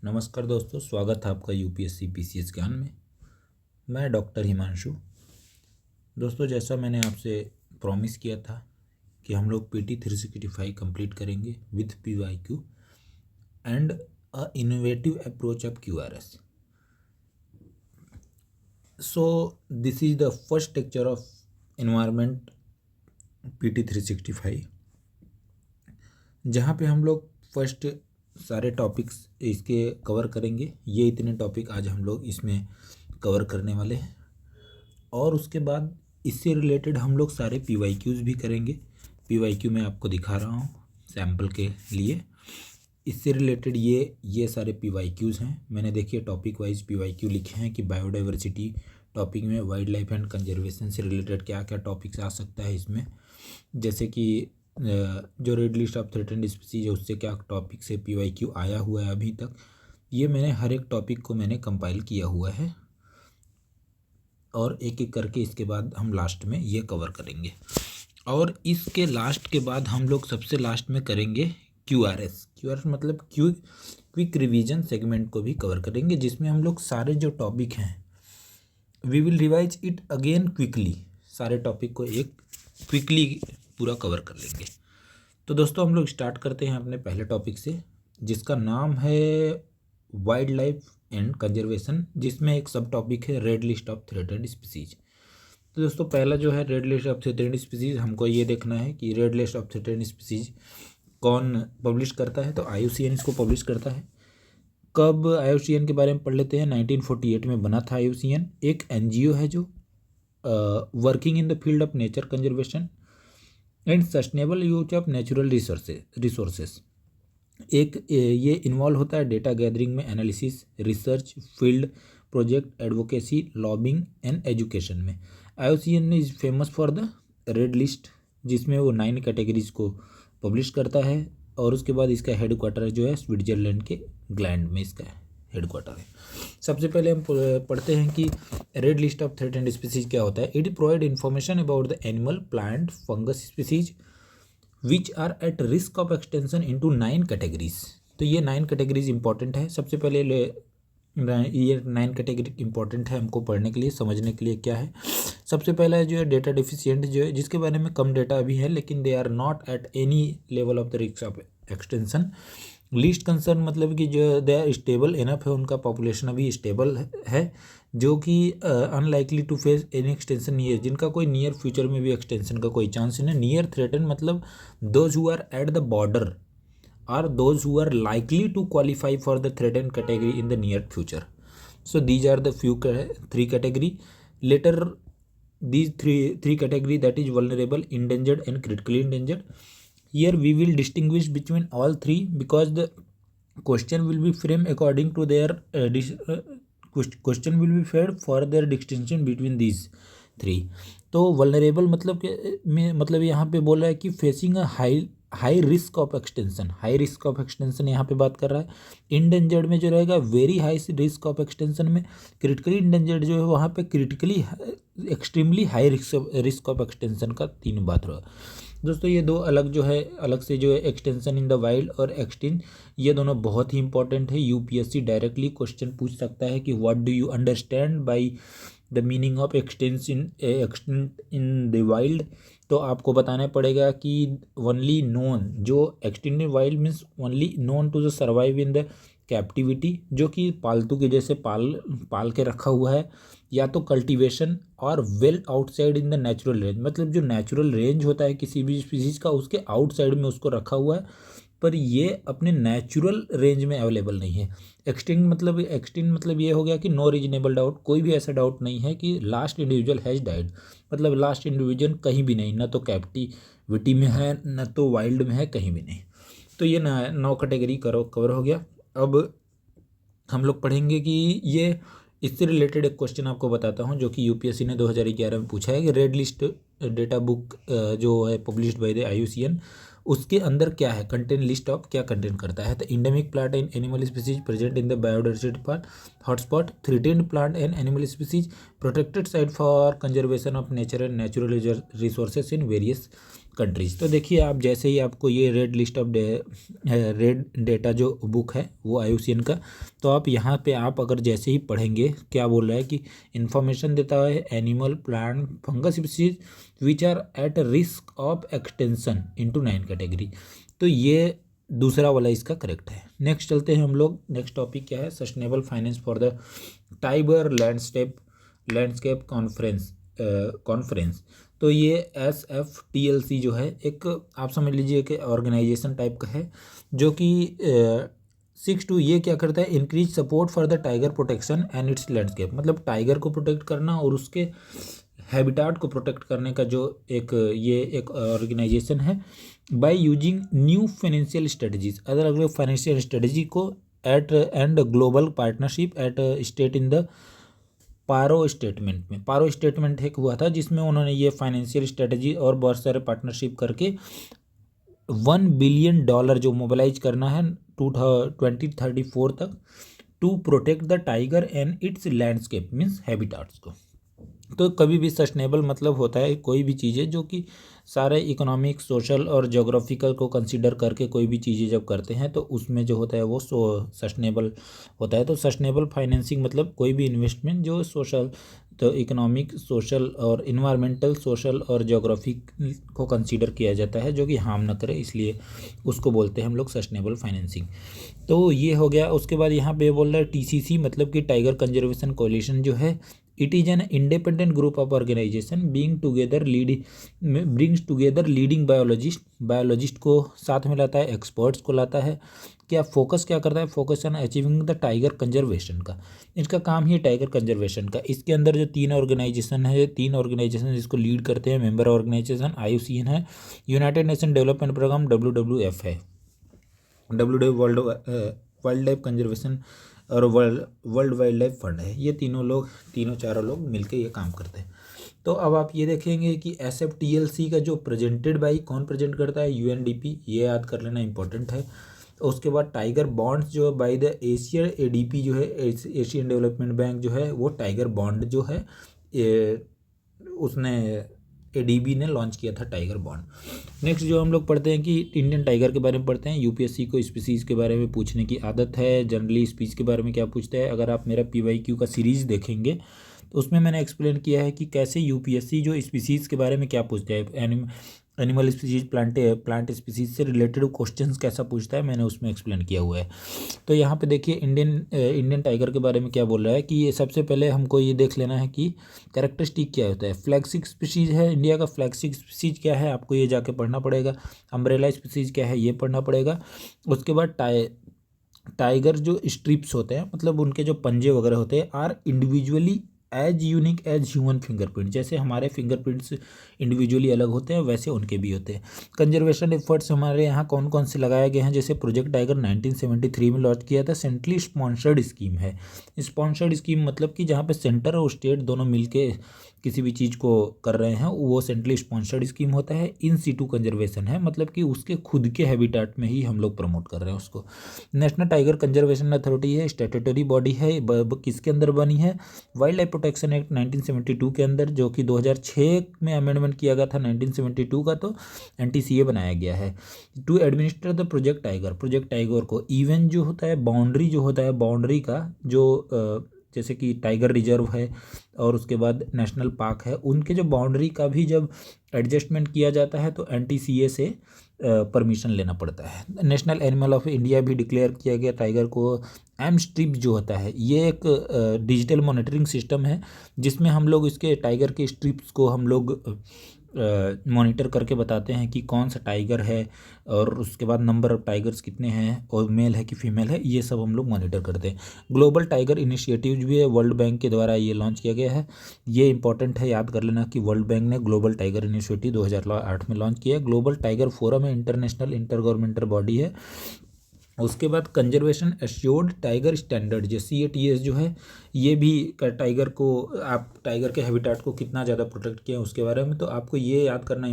नमस्कार दोस्तों, स्वागत है आपका यूपीएससी पीसीएस ज्ञान में। मैं डॉक्टर हिमांशु। दोस्तों, जैसा मैंने आपसे प्रॉमिस किया था कि हम लोग पीटी 365 कंप्लीट करेंगे with PYQ and a innovative approach of QRS. So this is the first lecture of environment PT 365, जहाँ पे हम लोग फर्स्ट सारे टॉपिक्स इसके कवर करेंगे। ये इतने टॉपिक आज हम लोग इसमें कवर करने वाले हैं और उसके बाद इससे रिलेटेड हम लोग सारे पीवाईक्यूज़ भी करेंगे। पीवाईक्यू मैं आपको दिखा रहा हूँ सैम्पल के लिए। इससे रिलेटेड ये सारे पीवाईक्यूज़ हैं। मैंने देखिए टॉपिक वाइज पीवाईक्यू लिखे हैं कि बायोडाइवर्सिटी टॉपिक में वाइल्ड लाइफ एंड कंजर्वेशन से रिलेटेड क्या क्या टॉपिक्स आ सकता है इसमें, जैसे कि जो red list of threatened species है उससे क्या टॉपिक से पीवाईक्यू आया हुआ है अभी तक। ये मैंने हर एक टॉपिक को मैंने कंपाइल किया हुआ है और एक एक करके इसके बाद हम लास्ट में ये कवर करेंगे। और इसके लास्ट के बाद हम लोग सबसे लास्ट में करेंगे क्यूआरएस मतलब क्विक रिवीजन सेगमेंट को भी कवर करेंगे, जिसमें हम लोग सारे जो टॉपिक हैं we will revise it again quickly. सारे टॉपिक को एक क्विकली पूरा कवर कर लेंगे। तो दोस्तों, हम लोग स्टार्ट करते हैं अपने पहले टॉपिक से, जिसका नाम है वाइल्ड लाइफ एंड कंजर्वेशन, जिसमें एक सब टॉपिक है red list of threatened species. तो दोस्तों, पहला जो है red list of threatened species, हमको ये देखना है कि red list of threatened species कौन पब्लिश करता है। तो IUCN इसको पब्लिश करता है। कब IUCN के बारे में पढ़ लेते हैं। 1948 में बना था IUCN। एक NGO है जो working in the field of nature conservation and sustainable use of natural resources. एक ये इन्वॉल्व होता है डेटा गैदरिंग में, analysis, research, field project, advocacy, lobbying and education में। IUCN is famous for the red list, जिसमें वो 9 categories को publish करता है। और उसके बाद इसका हेड क्वार्टर जो है स्विट्जरलैंड के ग्लैंड में इसका हेड क्वार्टर है। सबसे पहले हम पढ़ते हैं कि red list of threatened species क्या होता है। It provide information about the animal, plant, fungus species which are at risk of extension into 9 categories. तो ये 9 कैटेगरीज इंपॉर्टेंट है। सबसे पहले ये 9 कैटेगरी इंपॉर्टेंट है हमको पढ़ने के लिए, समझने के लिए क्या है। सबसे पहला जो है डेटा डिफिशिएंट, जो है जिसके बारे में कम डेटा अभी है, लेकिन they are not at any level of the risk of extension. Least concern मतलब कि जो दे आर स्टेबल इनफ है, उनका पॉपुलेशन अभी स्टेबल है, जो कि unlikely to face any extension near, जिनका कोई नियर फ्यूचर में भी एक्सटेंशन का कोई चांस नहीं है। नियर थ्रेटन मतलब those who are at the border are those who are likely to qualify for the threaten category in the near future. So these are the few 3 category. Later these three category, that is vulnerable, endangered and critically endangered. Here we will distinguish between all three because the question will be framed according to their question will be framed for their distinction between these three. तो vulnerable मतलब में मतलब यहाँ पे बोल रहा है कि facing a high risk of extension, high risk of extension यहाँ पे बात कर रहा है। इंडेंजर्ड में जो रहेगा very high risk of extension में। क्रिटिकली इंडेंजर्ड जो है वहाँ पे critically extremely high risk of extension का 3 बात रहा। दोस्तों, ये दो अलग जो है, अलग से जो है एक्सटेंशन इन द वाइल्ड और एक्सटिंक्ट, ये दोनों बहुत ही इंपॉर्टेंट है। यूपीएससी डायरेक्टली क्वेश्चन पूछ सकता है कि what do you understand by the meaning of extinct in the wild. तो आपको बताना पड़ेगा कि ओनली नोन, जो extinct in wild means only known to the survive in the captivity, जो कि पालतू के जैसे पाल के रखा हुआ है, या तो कल्टीवेशन और well outside in the natural range, मतलब जो नेचुरल रेंज होता है किसी भी स्पीसीज का उसके आउटसाइड में उसको रखा हुआ है, पर ये अपने नेचुरल रेंज में अवेलेबल नहीं है। एक्सटिंक्ट मतलब ये हो गया कि नो रीजनेबल डाउट, कोई भी ऐसा डाउट नहीं है कि लास्ट इंडिविजुअल हैज डाइड, मतलब लास्ट इंडिविजुअल कहीं भी नहीं, ना तो कैप्टिविटी में है ना तो वाइल्ड में है, कहीं भी नहीं। तो ये 9 कैटेगरी कवर हो गया। अब हम लोग पढ़ेंगे कि ये इससे रिलेटेड एक क्वेश्चन आपको बताता हूँ, जो कि यूपीएससी ने 2011 में पूछा है कि रेड लिस्ट डेटा बुक जो है पब्लिश्ड बाय द IUCN, उसके अंदर क्या है, कंटेंट लिस्ट ऑफ क्या कंटेंट करता है। तो endemic plant and animal species present in the biodiversity part hotspot, threatened plant and animal species, protected site for conservation of nature and natural resources in various countries. तो देखिए आप जैसे ही आपको ये red list of red data जो book है वो IUCN का, तो आप यहाँ पे आप अगर जैसे ही पढ़ेंगे क्या बोल रहा है कि इन्फॉर्मेशन देता है animal plant fungus species which are at risk of extension into 9 category. तो ये दूसरा वाला इसका करेक्ट है। नेक्स्ट चलते हैं हम लोग। नेक्स्ट टॉपिक क्या है, sustainable finance for the tiger landscape conference. तो ये SFTLC जो है एक आप समझ लीजिए कि ऑर्गेनाइजेशन टाइप का है, जो कि 6 ये क्या करता है, increase support for the tiger protection and its landscape. मतलब टाइगर को प्रोटेक्ट करना और उसके हैबिटाट को प्रोटेक्ट करने का जो ये एक ऑर्गेनाइजेशन है, by using new financial strategies, अलग अलग फाइनेंशियल स्ट्रेटजी को at end global partnership at state in the Paro statement में। पारो स्टेटमेंट एक हुआ था जिसमें उन्होंने ये फाइनेंशियल स्ट्रेटजी और बहुत सारे पार्टनरशिप करके $1 बिलियन जो मोबिलाइज करना है 2034 तक to protect the tiger and its landscape means habitats को। तो कभी भी सस्टेनेबल मतलब होता है कोई भी चीज़ें जो कि सारे इकोनॉमिक सोशल और जोग्राफिकल को कंसीडर करके कोई भी चीज़ें जब करते हैं तो उसमें जो होता है वो सस्टेनेबल होता है। तो सस्टेनेबल फाइनेंसिंग मतलब कोई भी इन्वेस्टमेंट जो सोशल तो इकोनॉमिक सोशल और इन्वायरमेंटल सोशल और जोग्राफिक को कंसीडर किया जाता है जो कि हार्म ना करे, इसलिए उसको बोलते हैं हम लोग सस्टेनेबल फाइनेंसिंग। तो ये हो गया। उसके बाद यहाँ पे बोल रहा है TCC मतलब कि टाइगर कंजर्वेशन कोलिशन जो है, it is an independent group of organisation brings together leading biologist को साथ में लाता है, एक्सपर्ट्स को लाता है। क्या फोकस क्या करता है, focus on achieving the tiger conservation का। इसका काम ही है टाइगर कंजर्वेशन का। इसके अंदर जो 3 ऑर्गेनाइजेशन इसको लीड करते हैं, मेंबर ऑर्गेनाइजेशन IUCN है, United Nation Development Programme WWF है, WWF वाइल्ड लाइफ कंजर्वेशन और वर्ल्ड वाइल्ड लाइफ फंड है। ये चारों लोग मिलकर ये काम करते हैं। तो अब आप ये देखेंगे कि SFTLC का जो प्रेजेंटेड बाई कौन प्रेजेंट करता है, UNDP, ये याद कर लेना इंपॉर्टेंट है। उसके बाद टाइगर बॉन्ड्स जो बाय द एशियन ADB जो है, एशियन डेवलपमेंट बैंक जो है, वो टाइगर बॉन्ड जो है उसने ADB ने लॉन्च किया था टाइगर बॉन्ड। नेक्स्ट जो हम लोग पढ़ते हैं कि इंडियन टाइगर के बारे में पढ़ते हैं। UPSC को स्पीसीज़ के बारे में पूछने की आदत है। जनरली स्पीच के बारे में क्या पूछता है, अगर आप मेरा PYQ का सीरीज़ देखेंगे तो उसमें मैंने एक्सप्लेन किया है कि कैसे UPSC जो स्पीसीज़ के बारे में क्या पूछता है, एनिमल स्पीसीज प्लांट स्पीसीज से रिलेटेड क्वेश्चंस कैसा पूछता है, मैंने उसमें एक्सप्लेन किया हुआ है। तो यहाँ पे देखिए इंडियन टाइगर के बारे में क्या बोल रहा है कि ये सबसे पहले हमको ये देख लेना है कि कैरेक्टरिस्टिक क्या होता है। फ्लैगशिप स्पीसीज है इंडिया का, फ्लैगशिप स्पीसीज क्या है आपको ये जाके पढ़ना पड़ेगा। अम्ब्रेला स्पीसीज क्या है ये पढ़ना पड़ेगा। उसके बाद टाइगर जो स्ट्रिप्स होते हैं मतलब उनके जो पंजे वगैरह होते हैं are individually as unique as human fingerprint. जैसे हमारे फिंगरप्रिंट्स इंडिविजुअली अलग होते हैं वैसे उनके भी होते हैं। कंजर्वेशन एफर्ट्स हमारे यहाँ कौन कौन से लगाए गए हैं, जैसे प्रोजेक्ट टाइगर 1973 में लॉन्च किया था, सेंट्रली स्पॉन्सर्ड स्कीम है। स्पॉन्सर्ड स्कीम मतलब कि जहाँ पे सेंटर और स्टेट दोनों मिलके किसी भी चीज़ को कर रहे हैं वो सेंट्रली स्पॉन्सर्ड स्कीम होता है। इन सीटू कंजर्वेशन है मतलब कि उसके खुद के हैबिटाट में ही हम लोग प्रमोट कर रहे हैं उसको। नेशनल टाइगर कंजर्वेशन अथॉरिटी है, स्टैट्यूटरी बॉडी है, किसके अंदर बनी है, वाइल्ड लाइफ प्रोटेक्शन एक्ट 1972 के अंदर, जो कि 2006 में अमेंडमेंट किया गया था 1972 का, तो NTCA बनाया गया है। To administer the project tiger को इवन जो होता है बाउंड्री जो होता है बाउंड्री का जो जैसे कि टाइगर रिजर्व है और उसके बाद नेशनल पार्क है, उनके जो बाउंड्री का भी जब एडजस्टमेंट किया जाता है तो NTCA से परमिशन लेना पड़ता है। नेशनल एनिमल ऑफ इंडिया भी डिक्लेयर किया गया टाइगर को। एमस्ट्रिप जो होता है ये एक डिजिटल मॉनिटरिंग सिस्टम है जिसमें हम लोग इसके टाइगर के स्ट्रिप्स को हम लोग मॉनिटर करके बताते हैं कि कौन सा टाइगर है और उसके बाद नंबर ऑफ टाइगर्स कितने हैं और मेल है कि फीमेल है, ये सब हम लोग मॉनिटर करते हैं। ग्लोबल टाइगर इनिशिएटिव भी है, वर्ल्ड बैंक के द्वारा ये लॉन्च किया गया है। ये इंपॉर्टेंट है, याद कर लेना कि वर्ल्ड बैंक ने ग्लोबल टाइगर इनिशिएटिव 2008 में लॉन्च किया है। ग्लोबल टाइगर फोरम है, इंटरनेशनल इंटर गवर्नमेंटल बॉडी है। उसके बाद कंजर्वेशन एश्योर्ड टाइगर स्टैंडर्ड जो CATS जो है, ये भी टाइगर को आप टाइगर के हैबिटाट को कितना ज़्यादा प्रोटेक्ट किया उसके बारे में। तो आपको ये याद करना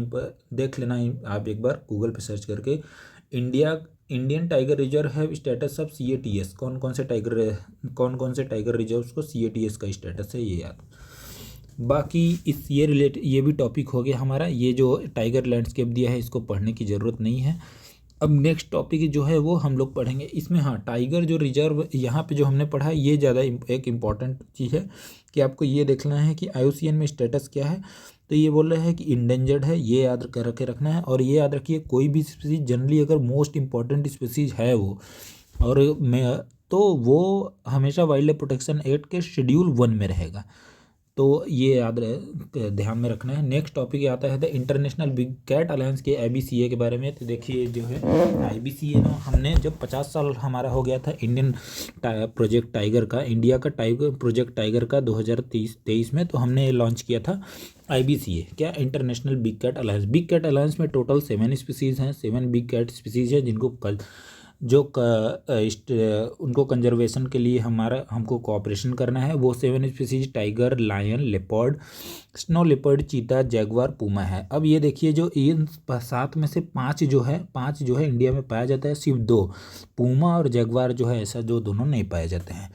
देख लेना आप एक बार गूगल पे सर्च करके इंडियन टाइगर रिजर्व है स्टेटस ऑफ CATS, कौन कौन से टाइगर रिजर्व को CATS का स्टेटस है ये याद। बाकी इस ये भी टॉपिक हो गया हमारा। ये जो टाइगर लैंडस्केप दिया है इसको पढ़ने की ज़रूरत नहीं है। अब नेक्स्ट टॉपिक जो है वो हम लोग पढ़ेंगे इसमें। हाँ, टाइगर जो रिजर्व यहाँ पे जो हमने पढ़ा ये ज़्यादा एक इम्पॉर्टेंट चीज़ है कि आपको ये देखना है कि IUCN में स्टेटस क्या है। तो ये बोल रहा है कि इंडेंजर्ड है, ये याद कर के रखना है। और ये याद रखिए कोई भी स्पीसीज जनरली अगर मोस्ट इम्पॉर्टेंट स्पीसीज है वो, और मैं तो वो हमेशा वाइल्ड लाइफ प्रोटेक्शन एक्ट के शेड्यूल 1 में रहेगा। तो ये ध्यान में रखना है। नेक्स्ट टॉपिक आता है the international big cat alliance के IBCA के बारे में। तो देखिए जो है IBCA ना, हमने जब 50 साल हमारा हो गया था इंडियन प्रोजेक्ट टाइगर का, इंडिया का प्रोजेक्ट टाइगर का 2023 में, तो हमने लॉन्च किया था IBCA, क्या, international big cat alliance. Big cat alliance में टोटल 7 स्पीसीज़ हैं, 7 बिग कैट स्पीसीज़ हैं जिनको उनको कंजर्वेशन के लिए हमको कोऑपरेशन करना है। वो 7 species tiger, lion, leopard, snow leopard, cheetah, jaguar, puma है। अब ये देखिए जो इन 7 में से 5 जो है इंडिया में पाया जाता है, सिर्फ 2 पूमा और जैगुआर जो है ऐसा जो दोनों नहीं पाए जाते हैं।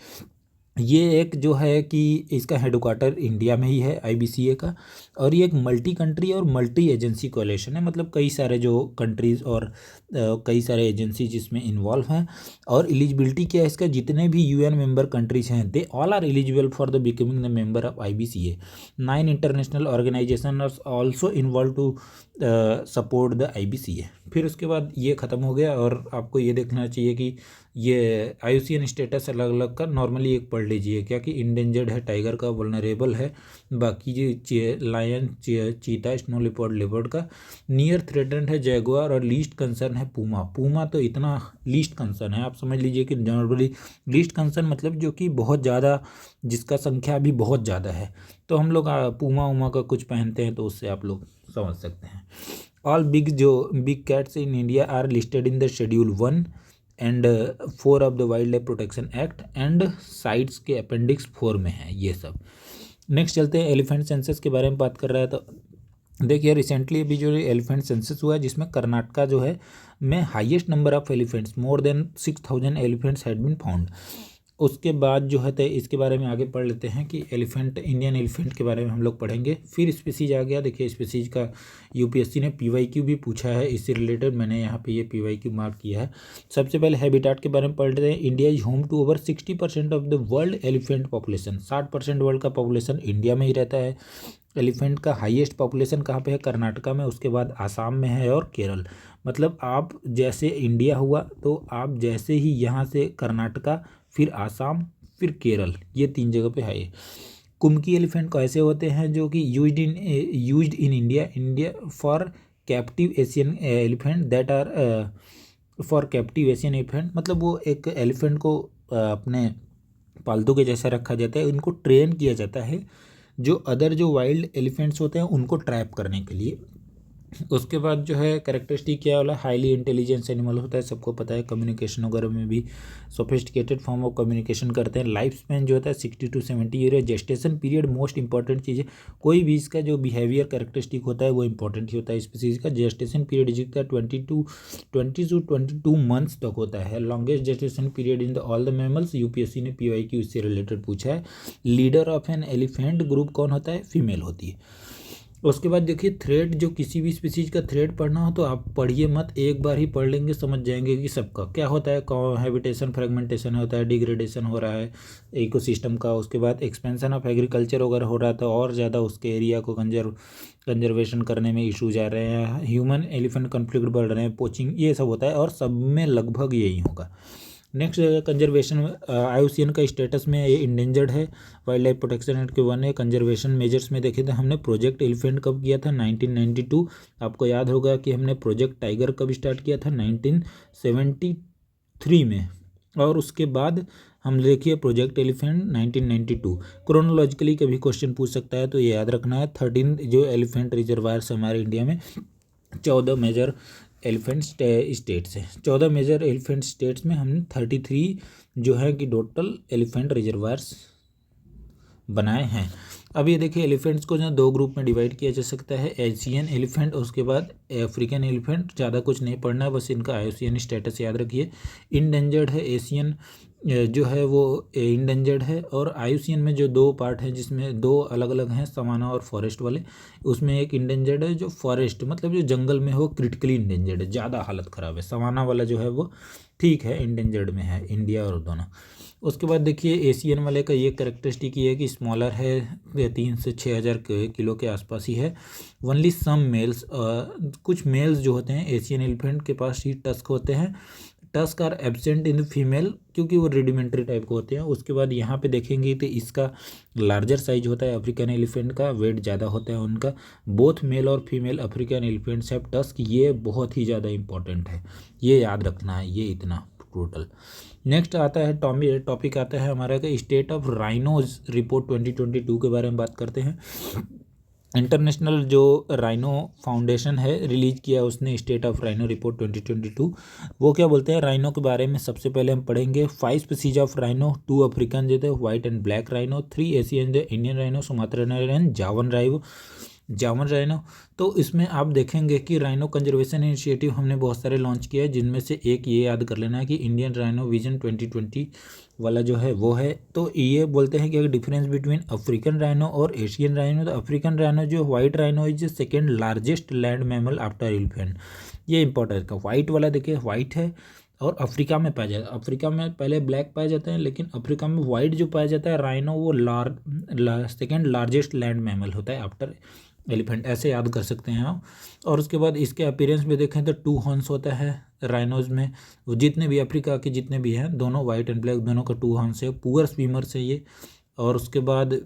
ये एक जो है कि इसका हेडक्वार्टर इंडिया में ही है IBCA का। और ये एक मल्टी कंट्री और मल्टी एजेंसी कोलेशन है, मतलब कई सारे जो कंट्रीज़ और कई सारे एजेंसी जिसमें इन्वॉल्व हैं। और एलिजिबिलिटी क्या है इसका, जितने भी UN मेंबर कंट्रीज़ हैं they all are eligible for the becoming the member of IBCA। 9 international organisation are also involve to support the IBCA। फिर उसके बाद ये ख़त्म हो गया। और आपको ये देखना चाहिए कि ये IUCN स्टेटस अलग अलग का नॉर्मली एक पढ़ लीजिए, क्या कि इंडेंजर्ड है टाइगर का, वल्नरेबल है बाकी जो लायन, चीता, स्नो लेपर्ड, लेपर्ड का, नियर थ्रेटेंड है जैगुआर, और लीस्ट कंसर्न है पूमा। पूमा तो इतना लीस्ट कंसर्न है, आप समझ लीजिए कि नॉर्मली लीस्ट कंसर्न मतलब जो कि बहुत ज़्यादा, जिसका संख्या भी बहुत ज़्यादा है। तो हम लोग पूमा उमा का कुछ पहनते हैं तो उससे आप लोग समझ सकते हैं। All big cats in India are listed in the schedule 1 and 4 of the wildlife protection act and CITES के अपेंडिक्स 4 में है ये सब। नेक्स्ट चलते हैं एलिफेंट सेंसस के बारे में बात कर रहा है। तो देखिए रिसेंटली अभी जो एलिफेंट सेंसस हुआ है जिसमें कर्नाटका जो है में highest number of elephants, more than 6000 elephants had been found. उसके बाद जो है तो इसके बारे में आगे पढ़ लेते हैं कि एलिफेंट, इंडियन एलिफेंट के बारे में हम लोग पढ़ेंगे। फिर स्पीसीज आ गया। देखिए स्पीसीज का UPSC ने PYQ भी पूछा है इससे रिलेटेड, मैंने यहाँ पे ये PYQ मार्क किया है। सबसे पहले हैबिटाट के बारे में पढ़ रहे हैं। India is home to over 60% of the world elephant population. 60% world का पॉपुलेशन इंडिया में ही रहता है। एलिफेंट का हाईएस्ट पॉपुलेशन कहाँ पे है, कर्नाटका में, उसके बाद आसाम में है और केरल। मतलब आप जैसे इंडिया हुआ तो आप जैसे ही यहाँ से कर्नाटका, फिर आसाम, फिर केरल, ये 3 जगह पे है। कुम्की एलिफेंट कैसे होते हैं जो कि used in India for captive Asian elephant that are for captive Asian elephant. मतलब वो एक एलिफेंट को अपने पालतू के जैसा रखा जाता है, उनको ट्रेन किया जाता है जो अदर जो वाइल्ड एलिफेंट्स होते हैं उनको ट्रैप करने के लिए। उसके बाद जो है कैरेक्टरिस्टिक क्या वाला, हाईली इंटेलिजेंस एनिमल होता है, सबको पता है। कम्युनिकेशन वगैरह में भी सोफिस्टिकेटेड फॉर्म ऑफ कम्युनिकेशन करते हैं। लाइफ स्पैन जो होता है 60 to 70 ईयर है। जेस्टेशन पीरियड मोस्ट इंपॉर्टेंट चीज़ है, कोई भी इसका जो बिहेवियर कैरेक्टरिस्टिक होता है वो इंपॉर्टेंट ही होता है। स्पीसीज का जेस्टेशन पीरियड जिसका 20 to 22 मंथ्स तक होता है। Longest gestation period in the all the mammals. UPSC ने PYQ इससे रिलेटेड पूछा है। Leader of an elephant group कौन होता है, फीमेल होती है। उसके बाद देखिए थ्रेड, जो किसी भी स्पीसीज का थ्रेड पढ़ना हो तो आप पढ़िए मत, एक बार ही पढ़ लेंगे समझ जाएंगे कि सबका क्या होता है। हैबिटेशन, फ्रेगमेंटेशन होता है, डिग्रेडेशन हो रहा है इकोसिस्टम का। उसके बाद एक्सपेंशन ऑफ एग्रीकल्चर वगैरह हो रहा है तो और ज़्यादा उसके एरिया को कंजर्वेशन करने में इशूज आ रहे हैं। ह्यूमन एलिफेंट कॉन्फ्लिक्ट बढ़ रहे हैं, पोचिंग, ये सब होता है और सब में लगभग यही होगा। नेक्स्ट कंजर्वेशन IUCN का स्टेटस में ये इंडेंजर्ड है। वाइल्ड लाइफ प्रोटेक्शन एक्ट के 1 है। कंजर्वेशन मेजर्स में देखें तो हमने प्रोजेक्ट एलिफेंट कब किया था, 1992। आपको याद होगा कि हमने प्रोजेक्ट टाइगर कब स्टार्ट किया था, 1973 में। और उसके बाद हम देखिए प्रोजेक्ट एलिफेंट 1992। क्रोनोलॉजिकली कभी क्वेश्चन पूछ सकता है तो ये याद रखना है। 13 जो एलिफेंट रिजर्वायर्स हमारे इंडिया में, 14 मेजर एलिफेंट स्टेट्स हैं। 14 मेजर एलिफेंट स्टेट्स में हमने 33 जो है कि टोटल एलिफेंट रिजर्वायर्स बनाए हैं। अब ये देखिए एलिफेंट्स को जो 2 ग्रुप में डिवाइड किया जा सकता है, एशियन एलिफेंट, उसके बाद अफ्रीकन एलिफेंट। ज़्यादा कुछ नहीं पढ़ना है, बस इनका आईयूसीएन स्टेटस याद रखिए। इंडेंजर्ड है एशियन जो है वो इंडेंजर्ड है, और आईयूसीएन में जो 2 पार्ट हैं जिसमें 2 अलग अलग हैं, सवाना और फॉरेस्ट वाले, उसमें एक इंडेंजर्ड है जो फॉरेस्ट मतलब जो जंगल में हो क्रिटिकली इंडेंजर्ड है, ज़्यादा हालत ख़राब है। सवाना वाला जो है वो ठीक है, इंडेंजर्ड में है, इंडिया और दोनों। उसके बाद देखिए एशियन वाले का ये करेक्टरिस्टिक ये है कि स्मॉलर है, 3 से 6,000 किलो के आसपास ही है। ओनली सम मेल्स, कुछ मेल्स जो होते हैं एशियन एलिफेंट के पास ही टस्क होते हैं। Tusk are absent in the female, क्योंकि वो रेडिमेंट्री टाइप के होते हैं। उसके बाद यहाँ पे देखेंगे तो इसका लार्जर साइज होता है, अफ्रीकन एलिफेंट का वेट ज़्यादा होता है उनका। बोथ मेल और female African elephants have tusk, ये बहुत ही ज़्यादा इंपॉर्टेंट है, ये याद रखना है, ये इतना टोटल। नेक्स्ट आता है टॉपिक आता है हमारा का स्टेट ऑफ राइनोज रिपोर्ट 2022 के बारे में बात करते हैं। इंटरनेशनल जो राइनो फाउंडेशन है रिलीज किया उसने स्टेट ऑफ राइनो रिपोर्ट 2022। वो क्या बोलते हैं राइनो के बारे में, सबसे पहले हम पढ़ेंगे 5 स्पीसीज ऑफ राइनो, 2 अफ्रीकन जो थे white and black rhino, 3 Asian जो इंडियन राइनो, सुमात्रा राइनो, जावन राइनो। तो इसमें आप देखेंगे कि राइनो कंजर्वेशन इनिशिएटिव हमने बहुत सारे लॉन्च किया है, जिनमें से एक ये याद कर लेना है कि इंडियन राइनो विजन 2020 वाला जो है वो है। तो ये बोलते हैं कि अगर डिफरेंस बिटवीन अफ्रीकन राइनो और एशियन राइनो, तो अफ्रीकन राइनो जो white rhino is second largest land mammal after elephant. ये इंपॉर्टेंट का व्हाइट वाला देखिए व्हाइट है और अफ्रीका में पाया जाता है। अफ्रीका में पहले ब्लैक पाया जाता है, लेकिन अफ्रीका में वाइट जो पाया जाता है राइनो वो सेकेंड लार्जेस्ट लैंड मैमल होता है आफ्टर एलिफेंट, ऐसे याद कर सकते हैं आप। और उसके बाद इसके अपीयरेंस में देखें तो 2 हॉर्न्स होता है राइनोज में, वो जितने भी अफ्रीका के जितने भी हैं दोनों वाइट एंड ब्लैक दोनों का 2 हॉर्न्स है, पुअर स्विमर्स है ये। और उसके बाद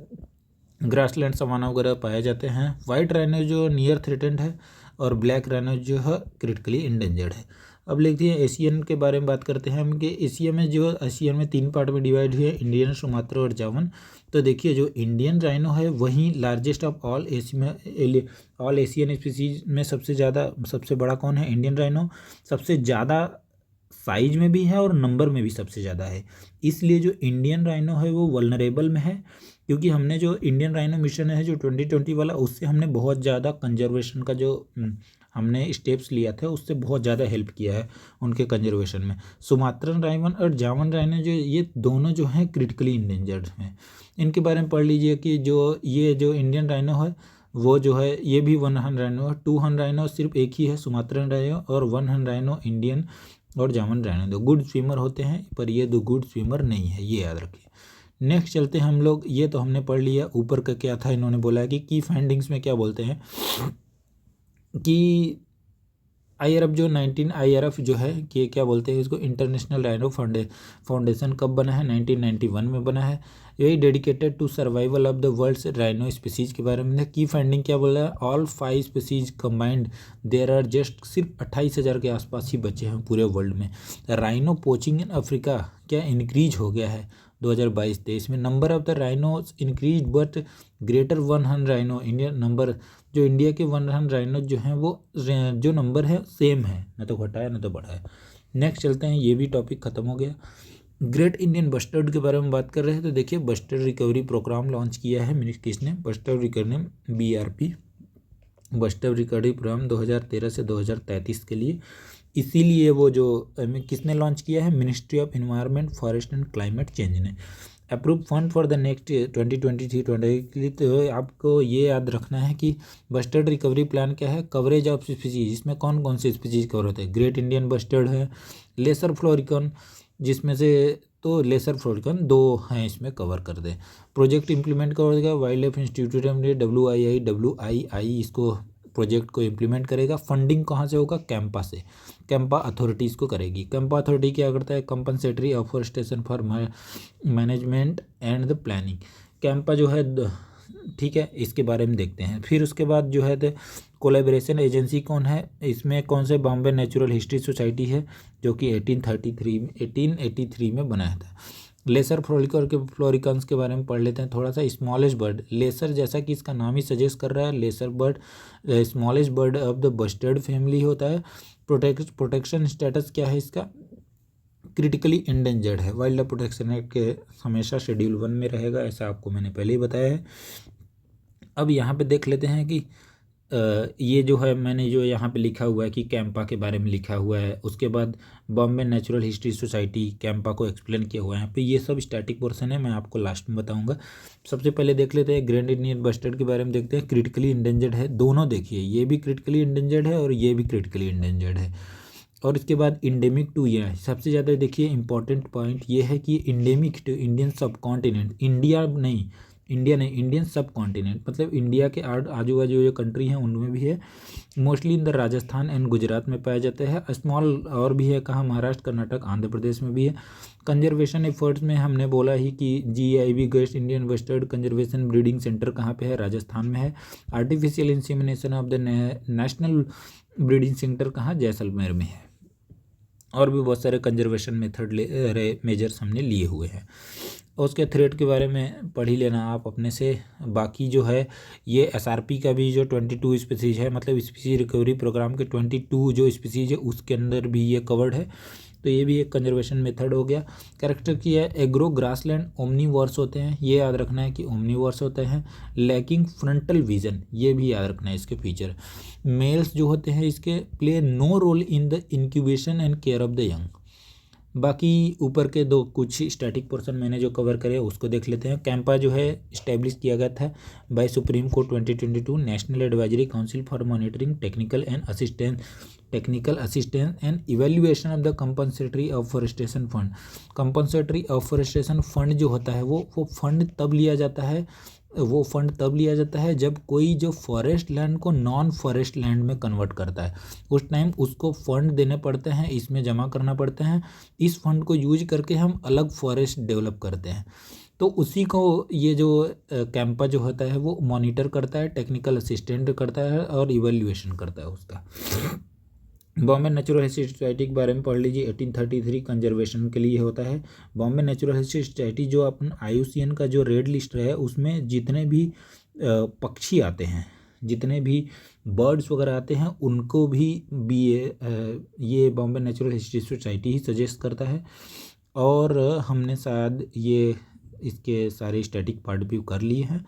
ग्रासलैंड सवाना वगैरह पाए जाते हैं। वाइट राइनो जो नियर थ्रेटेंड है और ब्लैक राइनो जो है क्रिटिकली इंडेंजर्ड है। अब देखते हैं एशियन के बारे में बात करते हैं हम कि एशियन में 3 पार्ट में डिवाइड हुए, इंडियन, सुमात्रा और जावन। तो देखिए जो इंडियन राइनो है वही largest of all Asian species में सबसे बड़ा कौन है, इंडियन राइनो। सबसे ज़्यादा साइज में भी है और नंबर में भी सबसे ज़्यादा है, इसलिए जो इंडियन राइनो है वो वल्नरेबल में है, क्योंकि हमने जो इंडियन राइनो मिशन है जो 2020 वाला, उससे हमने बहुत ज़्यादा कंजर्वेशन का जो हमने स्टेप्स लिया था उससे बहुत ज़्यादा हेल्प किया है उनके कंजर्वेशन में। सुमात्रन राइनो और जावन राइनो जो ये दोनों जो हैं क्रिटिकली इंडेंजर्ड हैं। इनके बारे में पढ़ लीजिए कि जो इंडियन राइनो है वो जो है ये भी 1 हन राइनो है, 2 हन राइनो सिर्फ एक ही है सुमात्रन राइनो, और 1 हन राइनो इंडियन और जावन राइनो दो गुड स्विमर होते हैं, पर ये 2 गुड स्विमर नहीं है, ये याद रखिए। नेक्स्ट चलते हैं हम लोग, ये तो हमने पढ़ लिया। ऊपर का क्या था, इन्होंने बोला है कि की फाइंडिंग्स में क्या बोलते हैं कि IRF जो 19 IRF जो है कि क्या बोलते हैं इसको, इंटरनेशनल राइनो फाउंडेशन कब बना है, 1991 में बना है। यही dedicated to survival of the world's rhino species के बारे में की फाइंडिंग क्या बोला है, all 5 species combined there are just सिर्फ 28,000 के आसपास ही बचे हैं पूरे वर्ल्ड में। राइनो पोचिंग इन अफ्रीका क्या इंक्रीज हो गया है 2022-23 में। Number of the rhinos increase but greater 1 हन राइनो इंडियन नंबर, जो इंडिया के 1 हन राइनो जो हैं वो जो नंबर है सेम है, ना तो घटा है ना तो बढ़ा है। नेक्स्ट चलते हैं, ये भी टॉपिक खत्म हो गया। ग्रेट इंडियन बस्टर्ड के बारे में बात कर रहे हैं, तो देखिए बस्टर्ड रिकवरी प्रोग्राम लॉन्च किया है किसने, bustard recovery BRP, bustard recovery programme 2013 से 2033 के लिए। इसीलिए वो जो किसने लॉन्च किया है, ministry of environment forest and climate change ने। Approve fund for the next 2023-20 के लिए। तो आपको ये याद रखना है कि बस्टर्ड रिकवरी प्लान क्या है, कवरेज ऑफ स्पीसीज, इसमें कौन कौन से स्पीसीज कवर होते हैं, ग्रेट इंडियन बस्टर्ड है, लेसर फ्लोरिकन, जिसमें से तो लेसर फ्लोरिकन 2 हैं इसमें कवर कर दे। प्रोजेक्ट इंप्लीमेंट करेगा वाइल्ड लाइफ इंस्टीट्यूट WII इसको प्रोजेक्ट को इम्प्लीमेंट करेगा। फंडिंग कहाँ से होगा, कैंपा से, कैंपा अथॉरिटीज़ को करेगी। कैंपा अथॉरिटी क्या करता है, compensatory afforestation for management and the planning. Campa जो है ठीक है, इसके बारे में देखते हैं। फिर उसके बाद जो है कोलैबोरेशन एजेंसी कौन है, इसमें कौन से बॉम्बे नेचुरल हिस्ट्री सोसाइटी है जो कि 1883 में बनाया था। लेसर फ्लोरिकन्स के बारे में पढ़ लेते हैं थोड़ा सा। स्मॉलेस्ट बर्ड, लेसर जैसा कि इसका नाम ही सजेस्ट कर रहा है, lesser bird smallest bird of the bustard family होता है। प्रोटेक्शन स्टेटस क्या है इसका, क्रिटिकली इंडेंजर्ड है। वाइल्ड लाइफ प्रोटेक्शन एक्ट के हमेशा शेड्यूल 1 में रहेगा, ऐसा आपको मैंने पहले ही बताया है। अब यहाँ पे देख लेते हैं कि ये जो है मैंने जो यहाँ पे लिखा हुआ है कि कैंपा के बारे में लिखा हुआ है, उसके बाद Bombay natural history society Campa को एक्सप्लेन किया हुआ है यहाँ पे। ये सब स्टैटिक पोर्शन है, मैं आपको लास्ट में बताऊंगा। सबसे पहले देख लेते हैं ग्रेट इंडियन बस्टर्ड के बारे में, देखते हैं। क्रिटिकली इंडेंजर्ड है, दोनों देखिए, ये भी क्रिटिकली इंडेंजर्ड है और ये भी क्रिटिकली इंडेंजर्ड है। और इसके बाद इंडेमिक टू, ये सबसे ज़्यादा देखिए इंपॉर्टेंट पॉइंट ये है कि इंडेमिक टू इंडियन सब कॉन्टिनेंट, इंडिया नहीं, इंडियन सब कॉन्टिनेंट, मतलब इंडिया के आजू बाजू जो कंट्री हैं उनमें भी है। Mostly in the Rajasthan and Gujarat में पाया जाता है। स्मॉल और भी है, कहाँ, महाराष्ट्र, कर्नाटक, आंध्र प्रदेश में भी है। कंजर्वेशन एफर्ट्स में हमने बोला ही कि GIB West Indian western conservation breeding centre कहाँ पे है, राजस्थान में है। Artificial insemination of the national breeding centre कहाँ, जैसलमेर में है। और भी बहुत सारे कंजर्वेशन मेजर्स हमने लिए हुए हैं। और उसके थ्रेट के बारे में पढ़ ही लेना आप अपने से। बाकी जो है ये SRP का भी जो 22 स्पीसीज है, मतलब स्पीसीज रिकवरी प्रोग्राम के 22 जो स्पीसीज है उसके अंदर भी ये कवर्ड है, तो ये भी एक कंजर्वेशन मेथड हो गया। कैरेक्टर की है एग्रो ग्रासलैंड ओमनीवर्स होते हैं, ये याद रखना है कि ओमनीवर्स होते हैं। लैकिंग फ्रंटल विजन, ये भी याद रखना है इसके फीचर। मेल्स जो होते हैं इसके play no role in the incubation and care of the young. बाकी ऊपर के दो कुछ स्टैटिक पोर्शन मैंने जो कवर करे उसको देख लेते हैं। कैंपा जो है इस्टेब्लिश किया गया था by supreme court 2022, national advisory council for monitoring technical assistance and evaluation of the compensatory afforestation fund. Compensatory afforestation fund जो होता है वो फंड तब लिया जाता है जब कोई जो फॉरेस्ट लैंड को नॉन फॉरेस्ट लैंड में कन्वर्ट करता है, उस टाइम उसको फंड देने पड़ते हैं, इसमें जमा करना पड़ते हैं। इस फंड को यूज करके हम अलग फॉरेस्ट डेवलप करते हैं, तो उसी को ये जो कैंपा जो होता है वो मॉनिटर करता है, टेक्निकल असिस्टेंट करता है और इवेल्युएशन करता है उसका। बॉम्बे नेचुरल हिस्ट्री सोसाइटी के बारे में पढ़ लीजिए। 1833 कंजर्वेशन के लिए होता है। बॉम्बे नेचुरल हिस्ट्री सोसाइटी जो अपन IUCN का जो रेड लिस्ट है उसमें जितने भी पक्षी आते हैं, जितने भी बर्ड्स वगैरह आते हैं उनको भी ये बॉम्बे नेचुरल हिस्ट्री सोसाइटी ही सजेस्ट करता है। और हमने शायद ये इसके सारे स्टैटिक पार्ट भी कर लिए हैं।